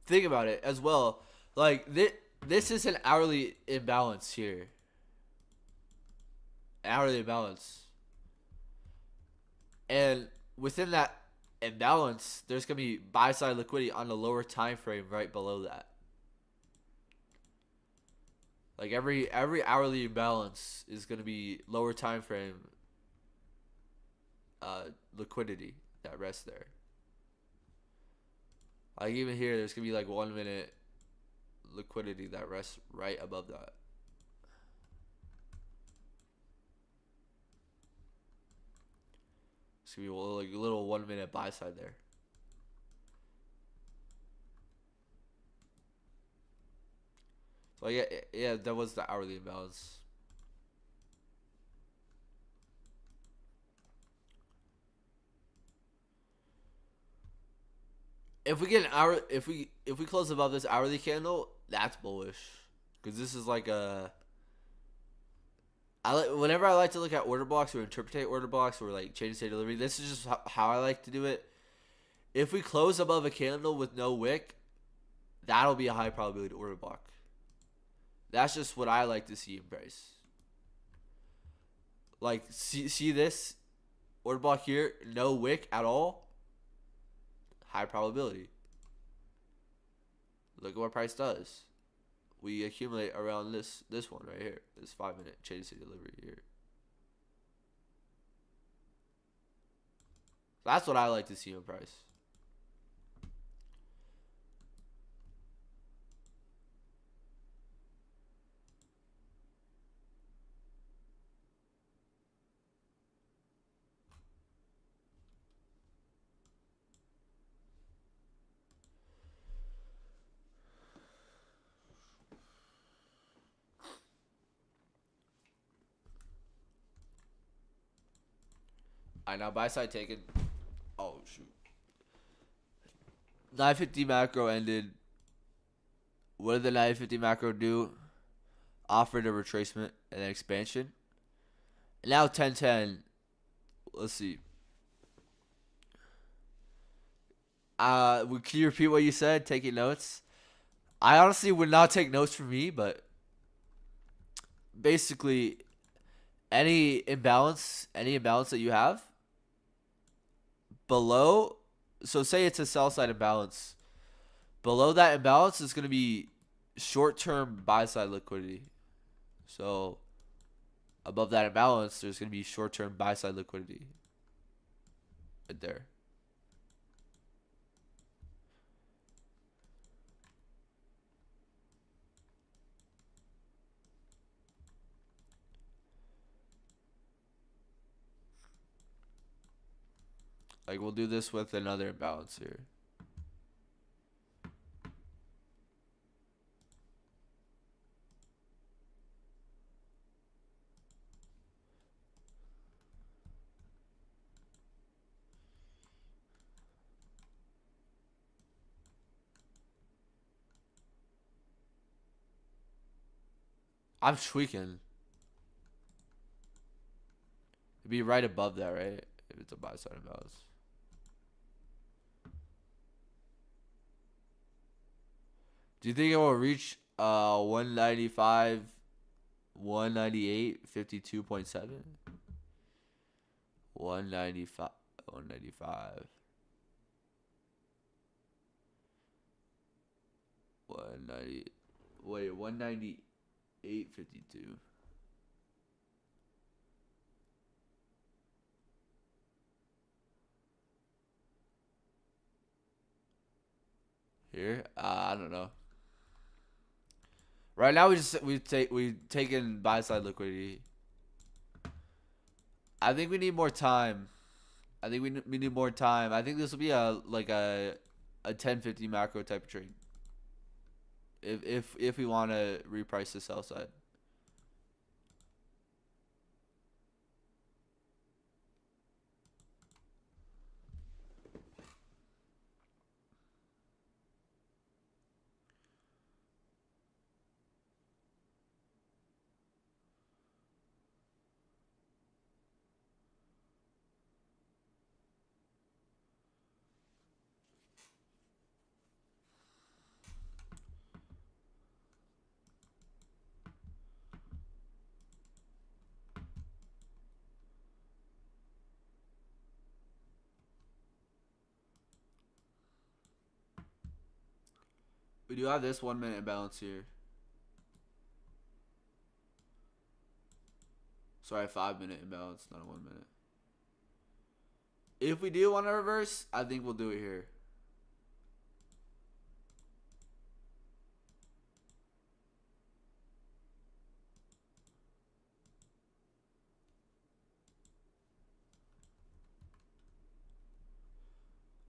A: think about it as well. Like this is an hourly imbalance here. Hourly imbalance. And within that imbalance, there's gonna be buy side liquidity on the lower time frame right below that. Like every hourly imbalance is gonna be lower time frame liquidity that rests there. Like even here, there's gonna be like 1-minute liquidity that rests right above that. It's gonna be like a little 1-minute buy side there. So yeah, that was the hourly imbalance. If we get an hour, if we close above this hourly candle, that's bullish, because this is like a. Whenever I like to look at order blocks or interpret order blocks or like change state delivery, this is just how I like to do it. If we close above a candle with no wick, that'll be a high probability order block. That's just what I like to see in price. Like see this order block here, no wick at all. High probability. Look at what price does. We accumulate around this one right here. This 5-minute change state delivery here. That's what I like to see in price. Alright, now buy side taken. Oh shoot. 950 macro ended. What did the 950 macro do? Offered a retracement and an expansion. And now 1010. Let's see. Can you repeat what you said? Taking notes. I honestly would not take notes from me, but basically, any imbalance that you have below. So say it's a sell side imbalance. Below that imbalance is going to be short term buy side liquidity. So above that imbalance, there's going to be short term buy side liquidity right there. Like we'll do this with another imbalance here. I'm tweaking. It'd be right above that, right? If it's a buy side imbalance. Do you think it will reach 195, 198, 52.7? 195, 195, 190. Wait, 198.52. Here, I don't know. Right now, we've taken buy side liquidity. I think we need more time. I think we need more time. I think this will be a 10-50 macro type of trade. If we want to reprice the sell side. We do have this 1 minute imbalance here. Sorry, 5 minute imbalance, not a 1 minute. If we do want to reverse, I think we'll do it here.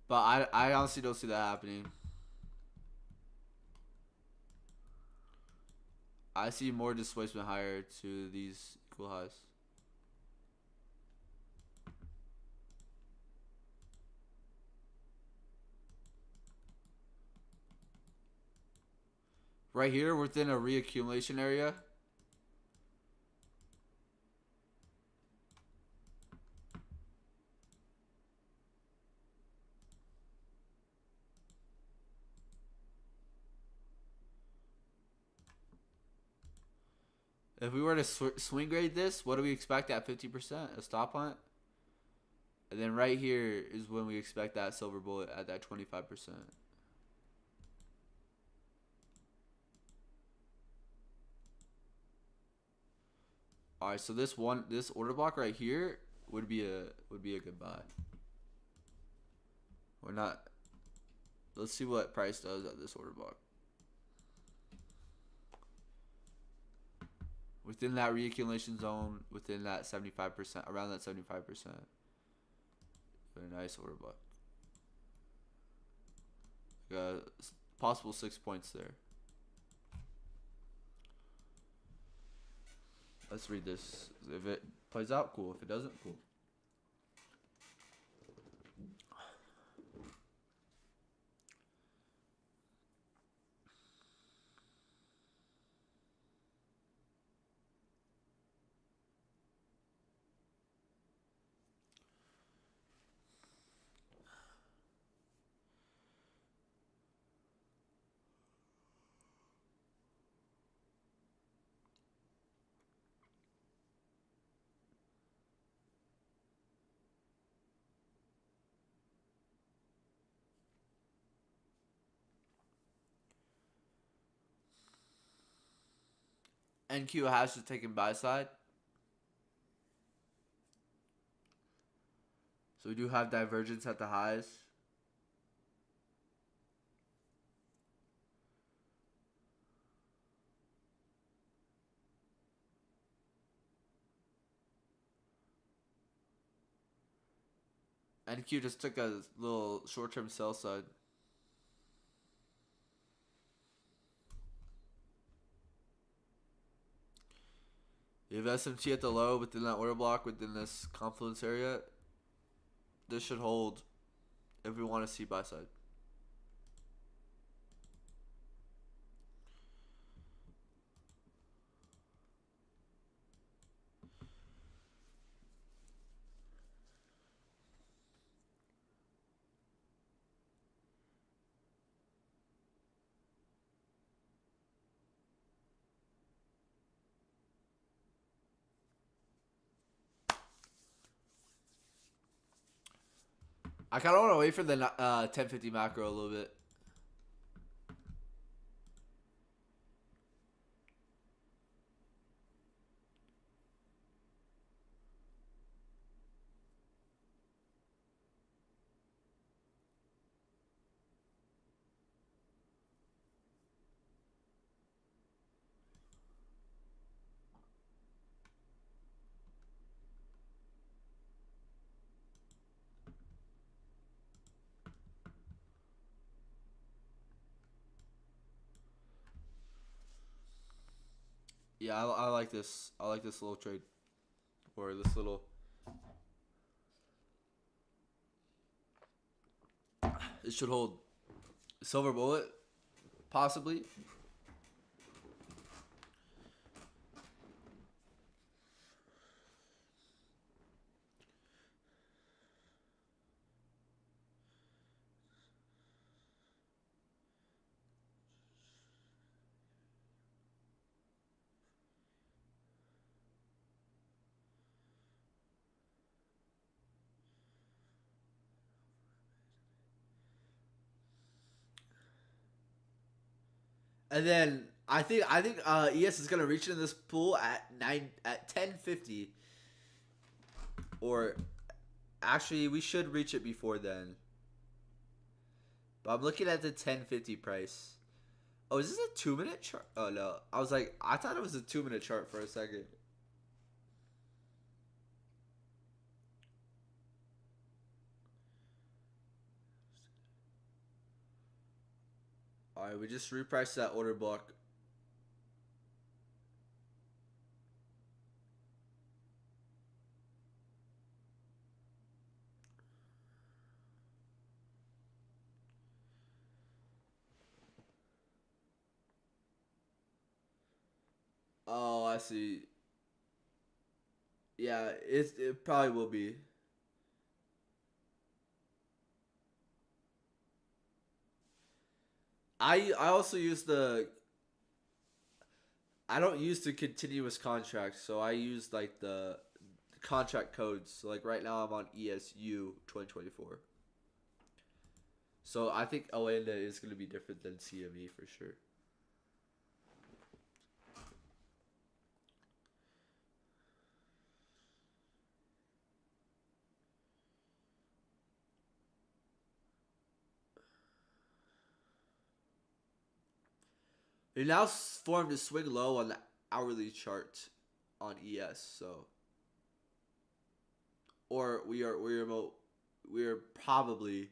A: But I honestly don't see that happening. I see more displacement higher to these equal highs. Right here, within a reaccumulation area. If we were to swing grade this, what do we expect at 50%? A stop hunt? And then right here is when we expect that silver bullet at that 25%. All right, so this order block right here would be a good buy. We're not. Let's see what price does at this order block. Within that reaccumulation zone, within that 75%, around that 75%. A nice order block. Possible 6 points there. Let's read this. If it plays out, cool. If it doesn't, cool. NQ has to take in buy side. So we do have divergence at the highs. NQ just took a little short-term sell side. You have SMT at the low within that order block within this confluence area. This should hold if we want to see buy side. I kind of want to wait for the 1050 macro a little bit. Yeah, I like this. I like this little trade. Or this little... It should hold. Silver bullet, possibly. And then I think ES is gonna reach in this pool at 1050, or actually we should reach it before then. But I'm looking at the 1050 price. Oh, is this a 2-minute chart? Oh no, I thought it was a 2-minute chart for a second. All right, we just repriced that order block. Oh, I see. Yeah, it probably will be. I also use the I don't use the continuous contract, so I use like the contract codes. So like right now I'm on ESU 2024. So I think Oanda is going to be different than CME for sure. It now formed a swing low on the hourly chart on ES. So, or we are probably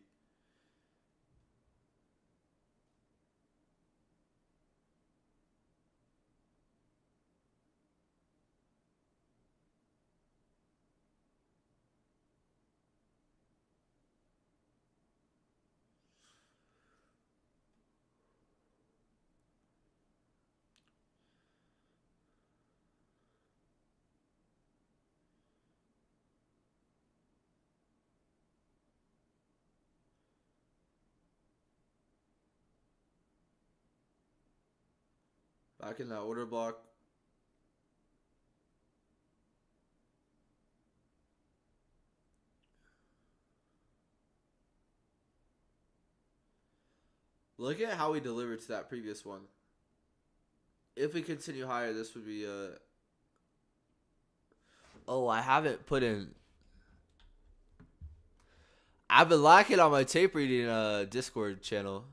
A: back in that order block. Look at how we delivered to that previous one. if we continue higher, this would be oh, I haven't put in. I've been lacking on my tape reading Discord channel.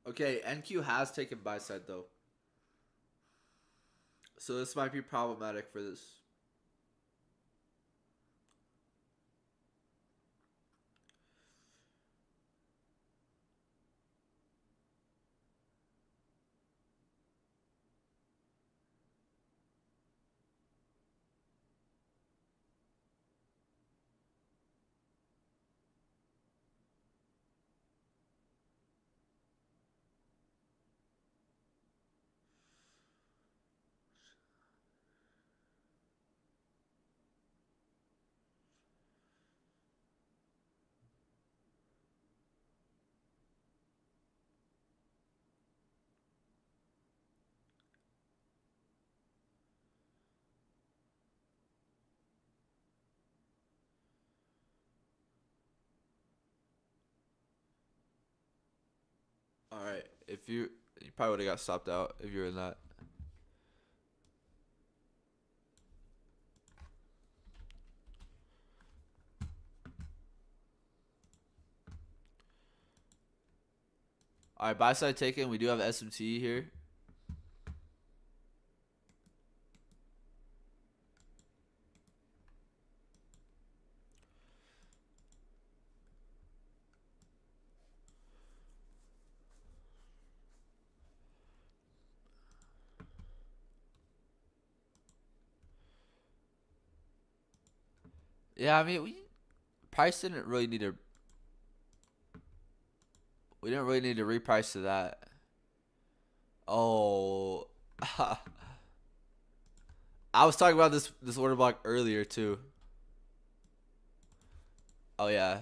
A: Okay, NQ has taken buy side though. So this might be problematic for this. All right, if you probably would have got stopped out if you were in that. All right, buy side taken. We do have SMT here. Yeah, I mean price didn't really need to. We didn't really need to reprice to that. Oh, I was talking about this order block earlier too. Oh yeah.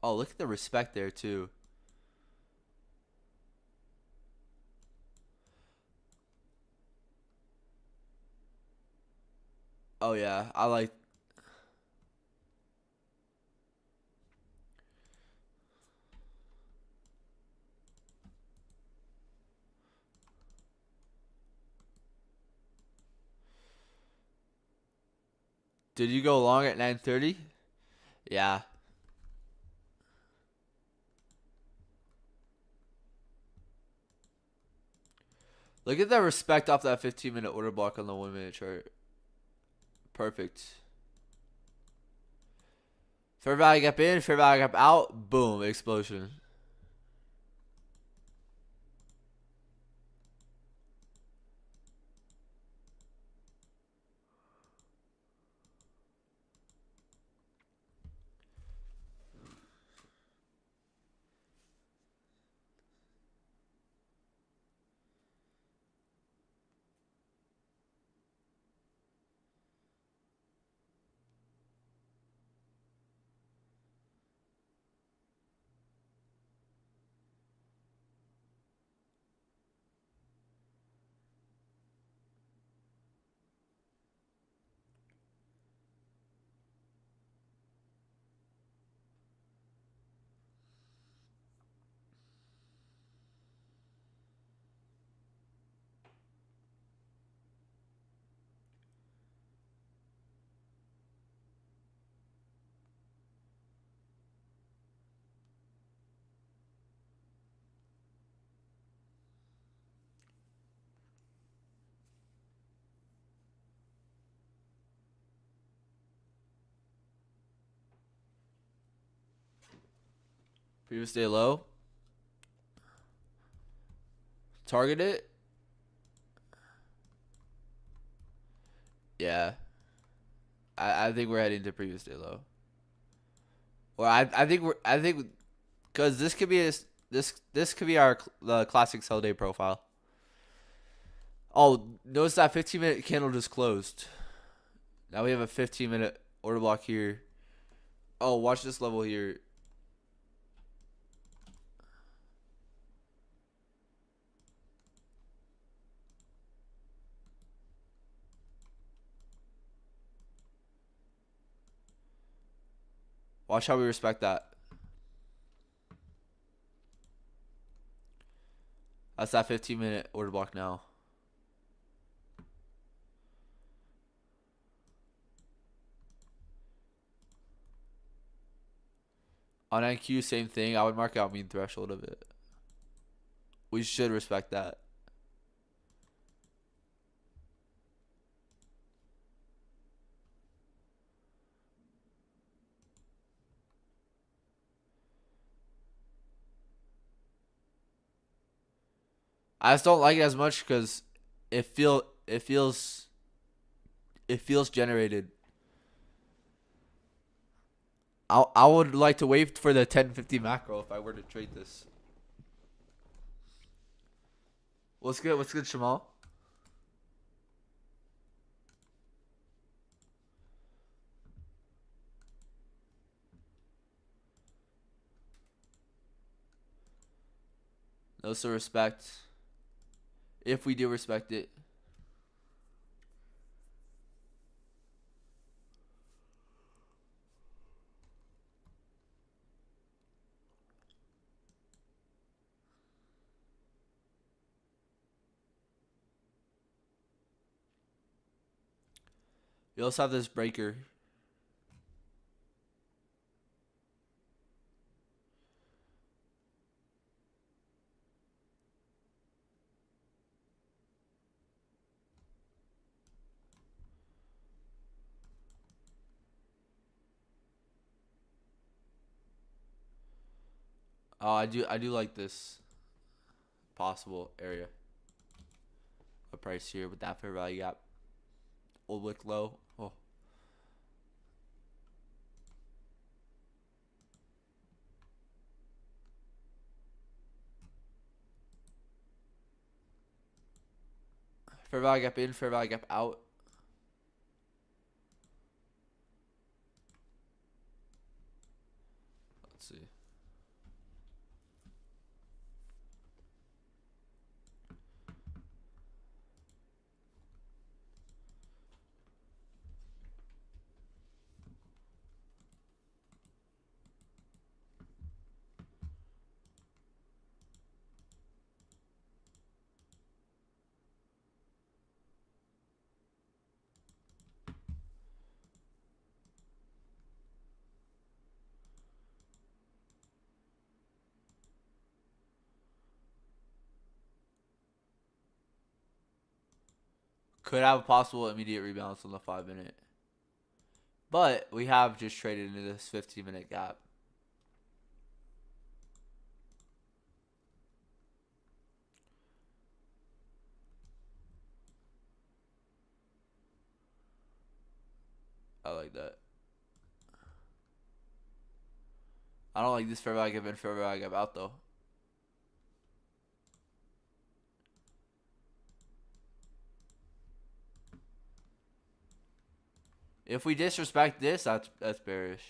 A: Oh, look at the respect there too. Oh yeah, I like. Did you go long at 9:30? Yeah. Look at that respect off that 15-minute order block on the 1 minute chart. Perfect. Fair value gap in, fair value gap out. Boom, explosion. Previous day low. Target it. Yeah. I think we're heading to previous day low. Or I think because this could be this could be our classic sell day profile. Oh, notice that 15-minute candle just closed. Now we have a 15-minute order block here. Oh, watch this level here. Watch how we respect that. That's that 15-minute order block now. On NQ, same thing. I would mark out mean threshold of it. We should respect that. I just don't like it as much because it feels generated. I would like to wait for the 1050 macro if I were to trade this. What's good? What's good, Shamal? No, so respect. If we do respect it. We also have this breaker. Oh, I do like this possible area of price here with that fair value gap. Old wick low. Oh. Fair value gap in, fair value gap out. Let's see. Could have a possible immediate rebalance on the 5-minute. But we have just traded into this 15-minute gap. I like that. I don't like this fair value gap in, fair value gap out though. If we disrespect this, that's bearish.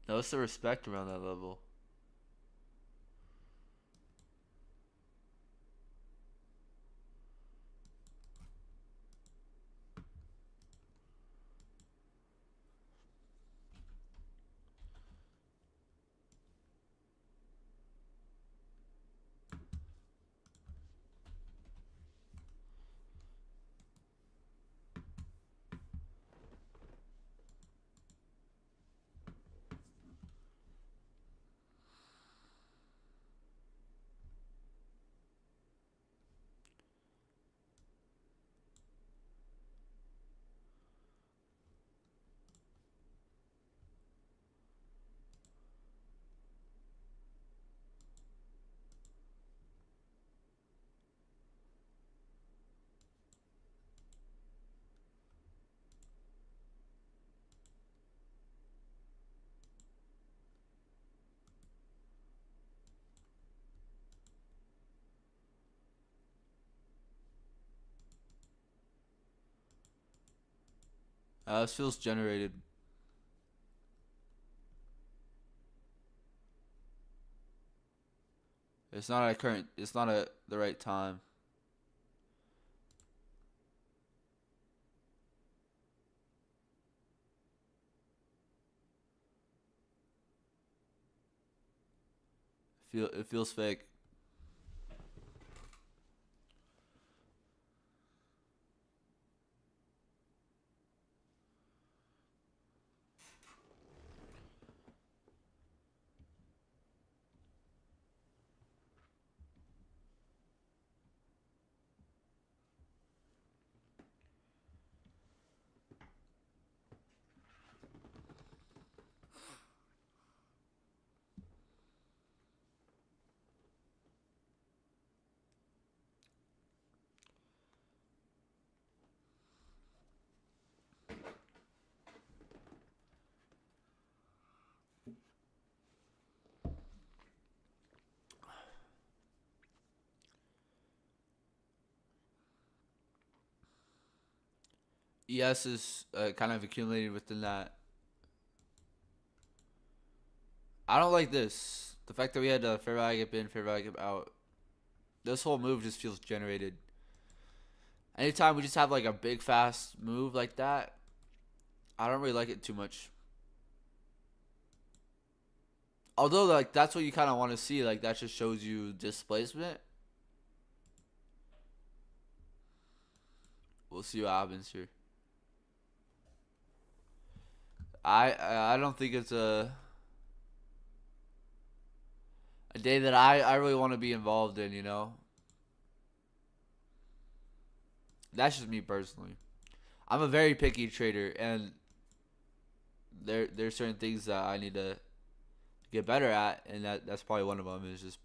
A: No, what's the respect around that level? This feels generated. It's not at current. It's not at the right time. It feels fake. ES is kind of accumulated within that. I don't like this. The fact that we had fair value gap in, fair value gap out. This whole move just feels generated. Anytime we just have like a big fast move like that, I don't really like it too much. Although like that's what you kind of want to see. Like that just shows you displacement. We'll see what happens here. I don't think it's a day that I really want to be involved in. You know, that's just me personally. I'm a very picky trader, and there's certain things that I need to get better at, and that's probably one of them is just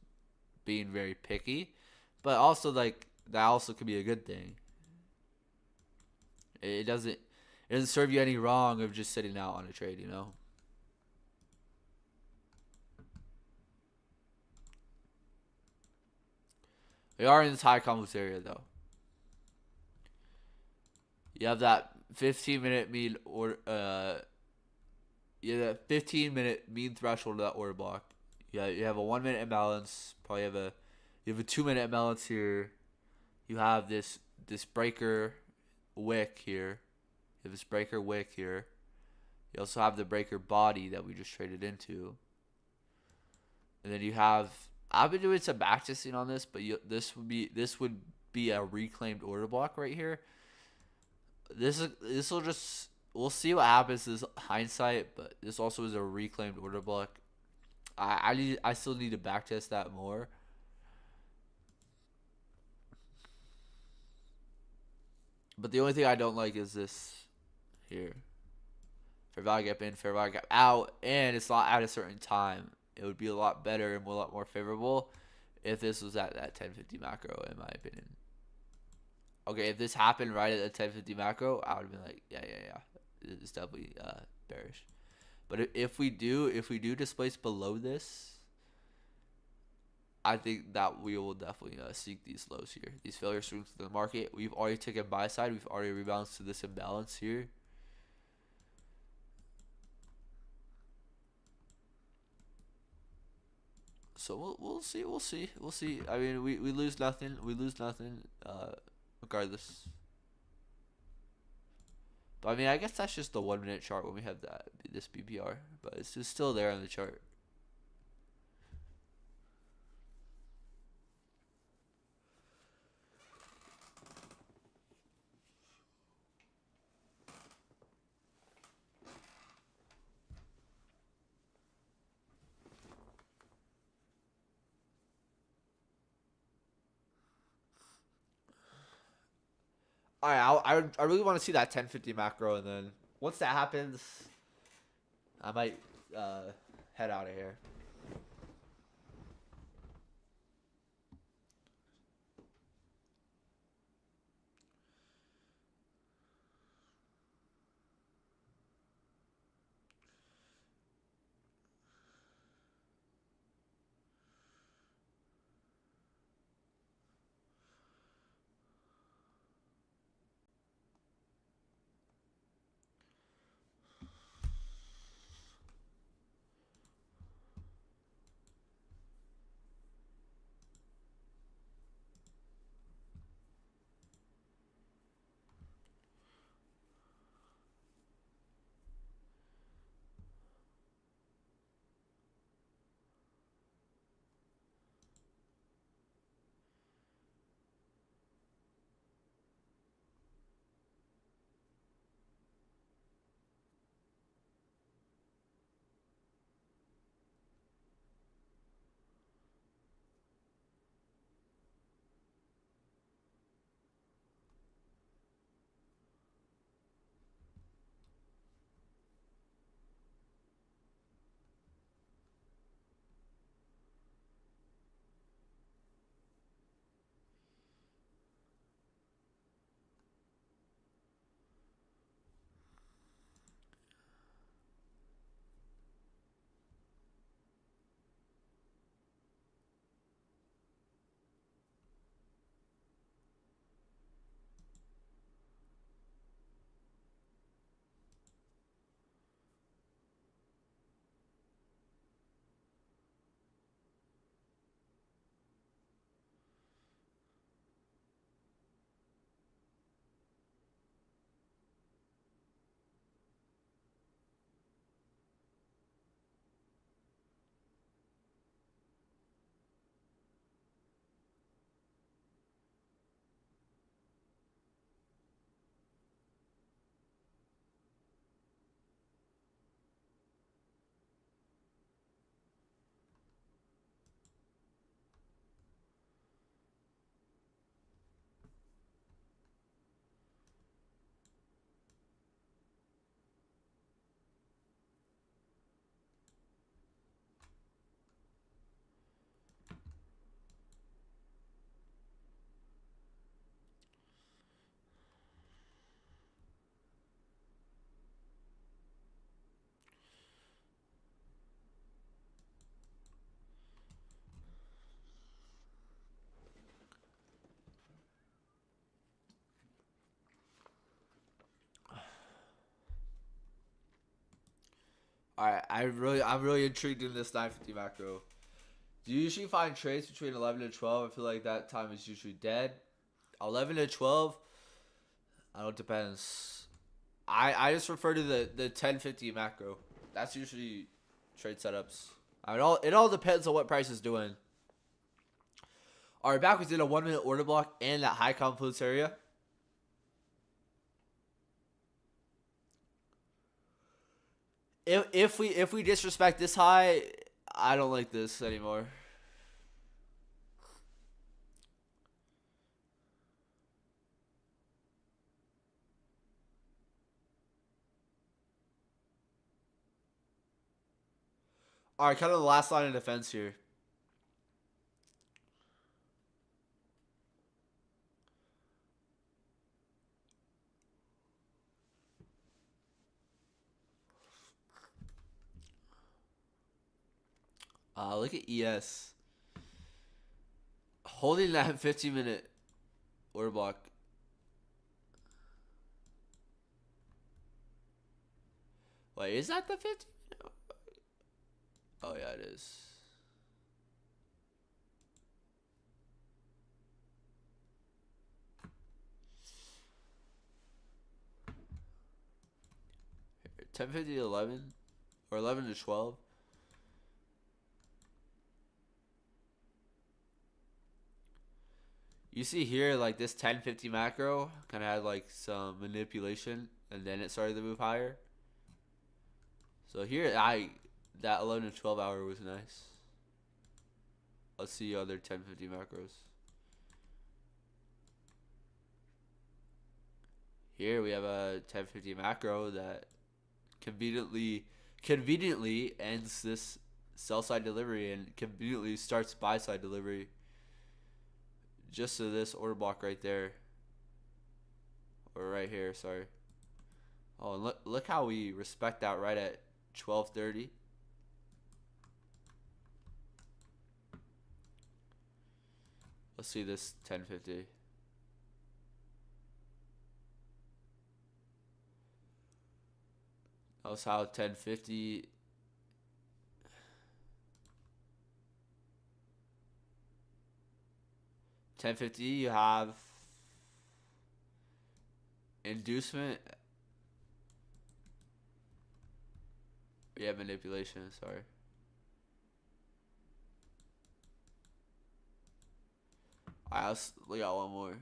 A: being very picky. But also like that also could be a good thing. It doesn't serve you any wrong of just sitting out on a trade. You know. We are in this high conflict area though. You have that 15-minute mean or you have that 15-minute mean threshold of that order block. Yeah, you have a 1 minute imbalance. Probably you have a 2 minute imbalance here. You have this breaker wick here. You have this breaker wick here. You also have the breaker body that we just traded into. And then you have I've been doing some backtesting on this, but this would be a reclaimed order block right here. This will just we'll see what happens. This is hindsight, but this also is a reclaimed order block. I still need to backtest that more. But the only thing I don't like is this here. Fair value gap in, fair value gap out, and it's not at a certain time. It would be a lot better and a lot more favorable if this was at that 1050 macro, in my opinion. Okay, if this happened right at the 1050 macro, I would have been like, yeah. It's definitely bearish. But if we do displace below this, I think that we will definitely seek these lows here. These failure swings to the market. We've already taken buy side. We've already rebalanced to this imbalance here. So we'll see. I mean, we lose nothing. We lose nothing. Regardless. But I mean, I guess that's just the 1 minute chart when we have this BPR, but it's just still there on the chart. All right, I really want to see that 1050 macro, and then once that happens, I might head out of here. Alright, I'm really intrigued in this 950 macro. Do you usually find trades between 11 and 12? I feel like that time is usually dead. 11 to 12, I don't know, it depends. I just refer to the 1050 macro. That's usually trade setups. It all depends on what price is doing. Alright, back within a 1 minute order block and that high confluence area. If we disrespect this high, I don't like this anymore. Alright, kind of the last line of defense here. Look at ES. Holding that 15-minute order block. Wait, is that the 15? Oh, yeah, it is. Here, 1050 to 11 or 11 to 12. You see here, like this 1050 macro kind of had like some manipulation, and then it started to move higher. So here, that 11 to 12 hour was nice. Let's see other 1050 macros. Here we have a 1050 macro that conveniently ends this sell side delivery and conveniently starts buy side delivery. Just to this order block right there, or right here. Sorry. Oh, and look how we respect that right at 12:30. Let's see this 1050. That's how 1050. 1050, you have inducement. We have manipulation, sorry. Alright, we got one more.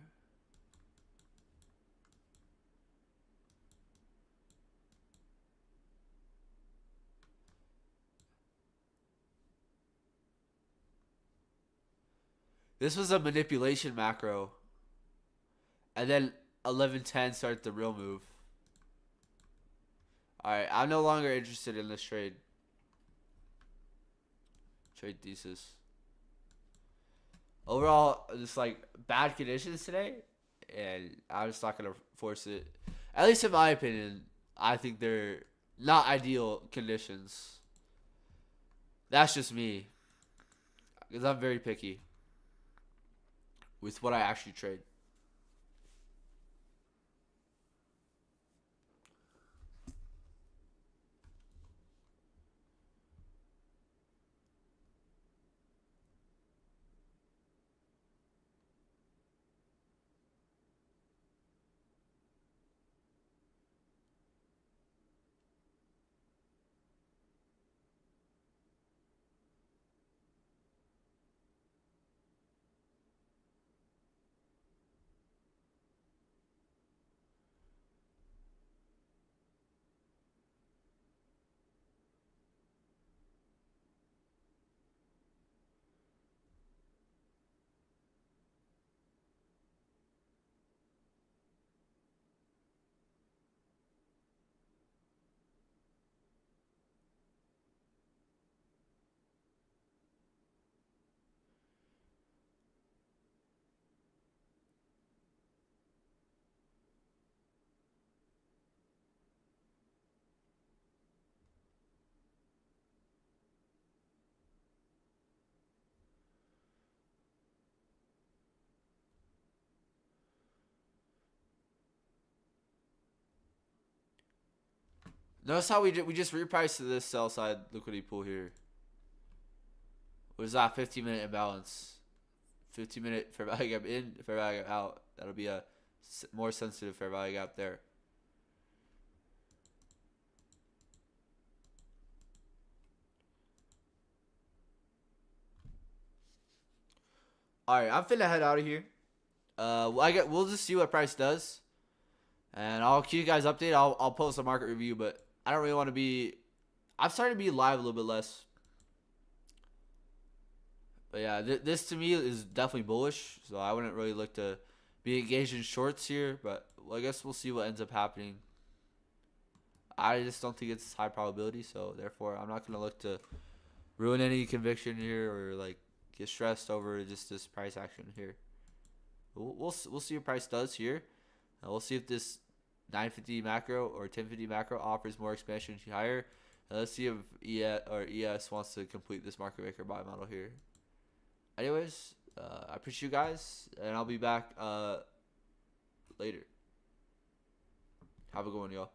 A: This was a manipulation macro. And then 11:10 started the real move. Alright, I'm no longer interested in this trade. Trade thesis. Overall, just like bad conditions today, and I'm just not gonna force it. At least in my opinion, I think they're not ideal conditions. That's just me, because I'm very picky with what I actually trade. Notice how we just repriced this sell side liquidity pool here. What is that? 15-minute imbalance. 15-minute fair value gap in, fair value gap out. That'll be a more sensitive fair value gap there. All right, I'm finna head out of here. We'll just see what price does, and I'll keep you guys updated. I'll post a market review, but I don't really want to be. I'm starting to be live a little bit less. But yeah, this to me is definitely bullish, so I wouldn't really look to be engaged in shorts here. But I guess we'll see what ends up happening. I just don't think it's high probability, so therefore I'm not gonna look to ruin any conviction here or like get stressed over just this price action here. We'll see what price does here. We'll see if this 950 macro or 1050 macro offers more expansion higher. Let's see if ES wants to complete this market maker buy model here. Anyways, I appreciate you guys, and I'll be back later. Have a good one, y'all.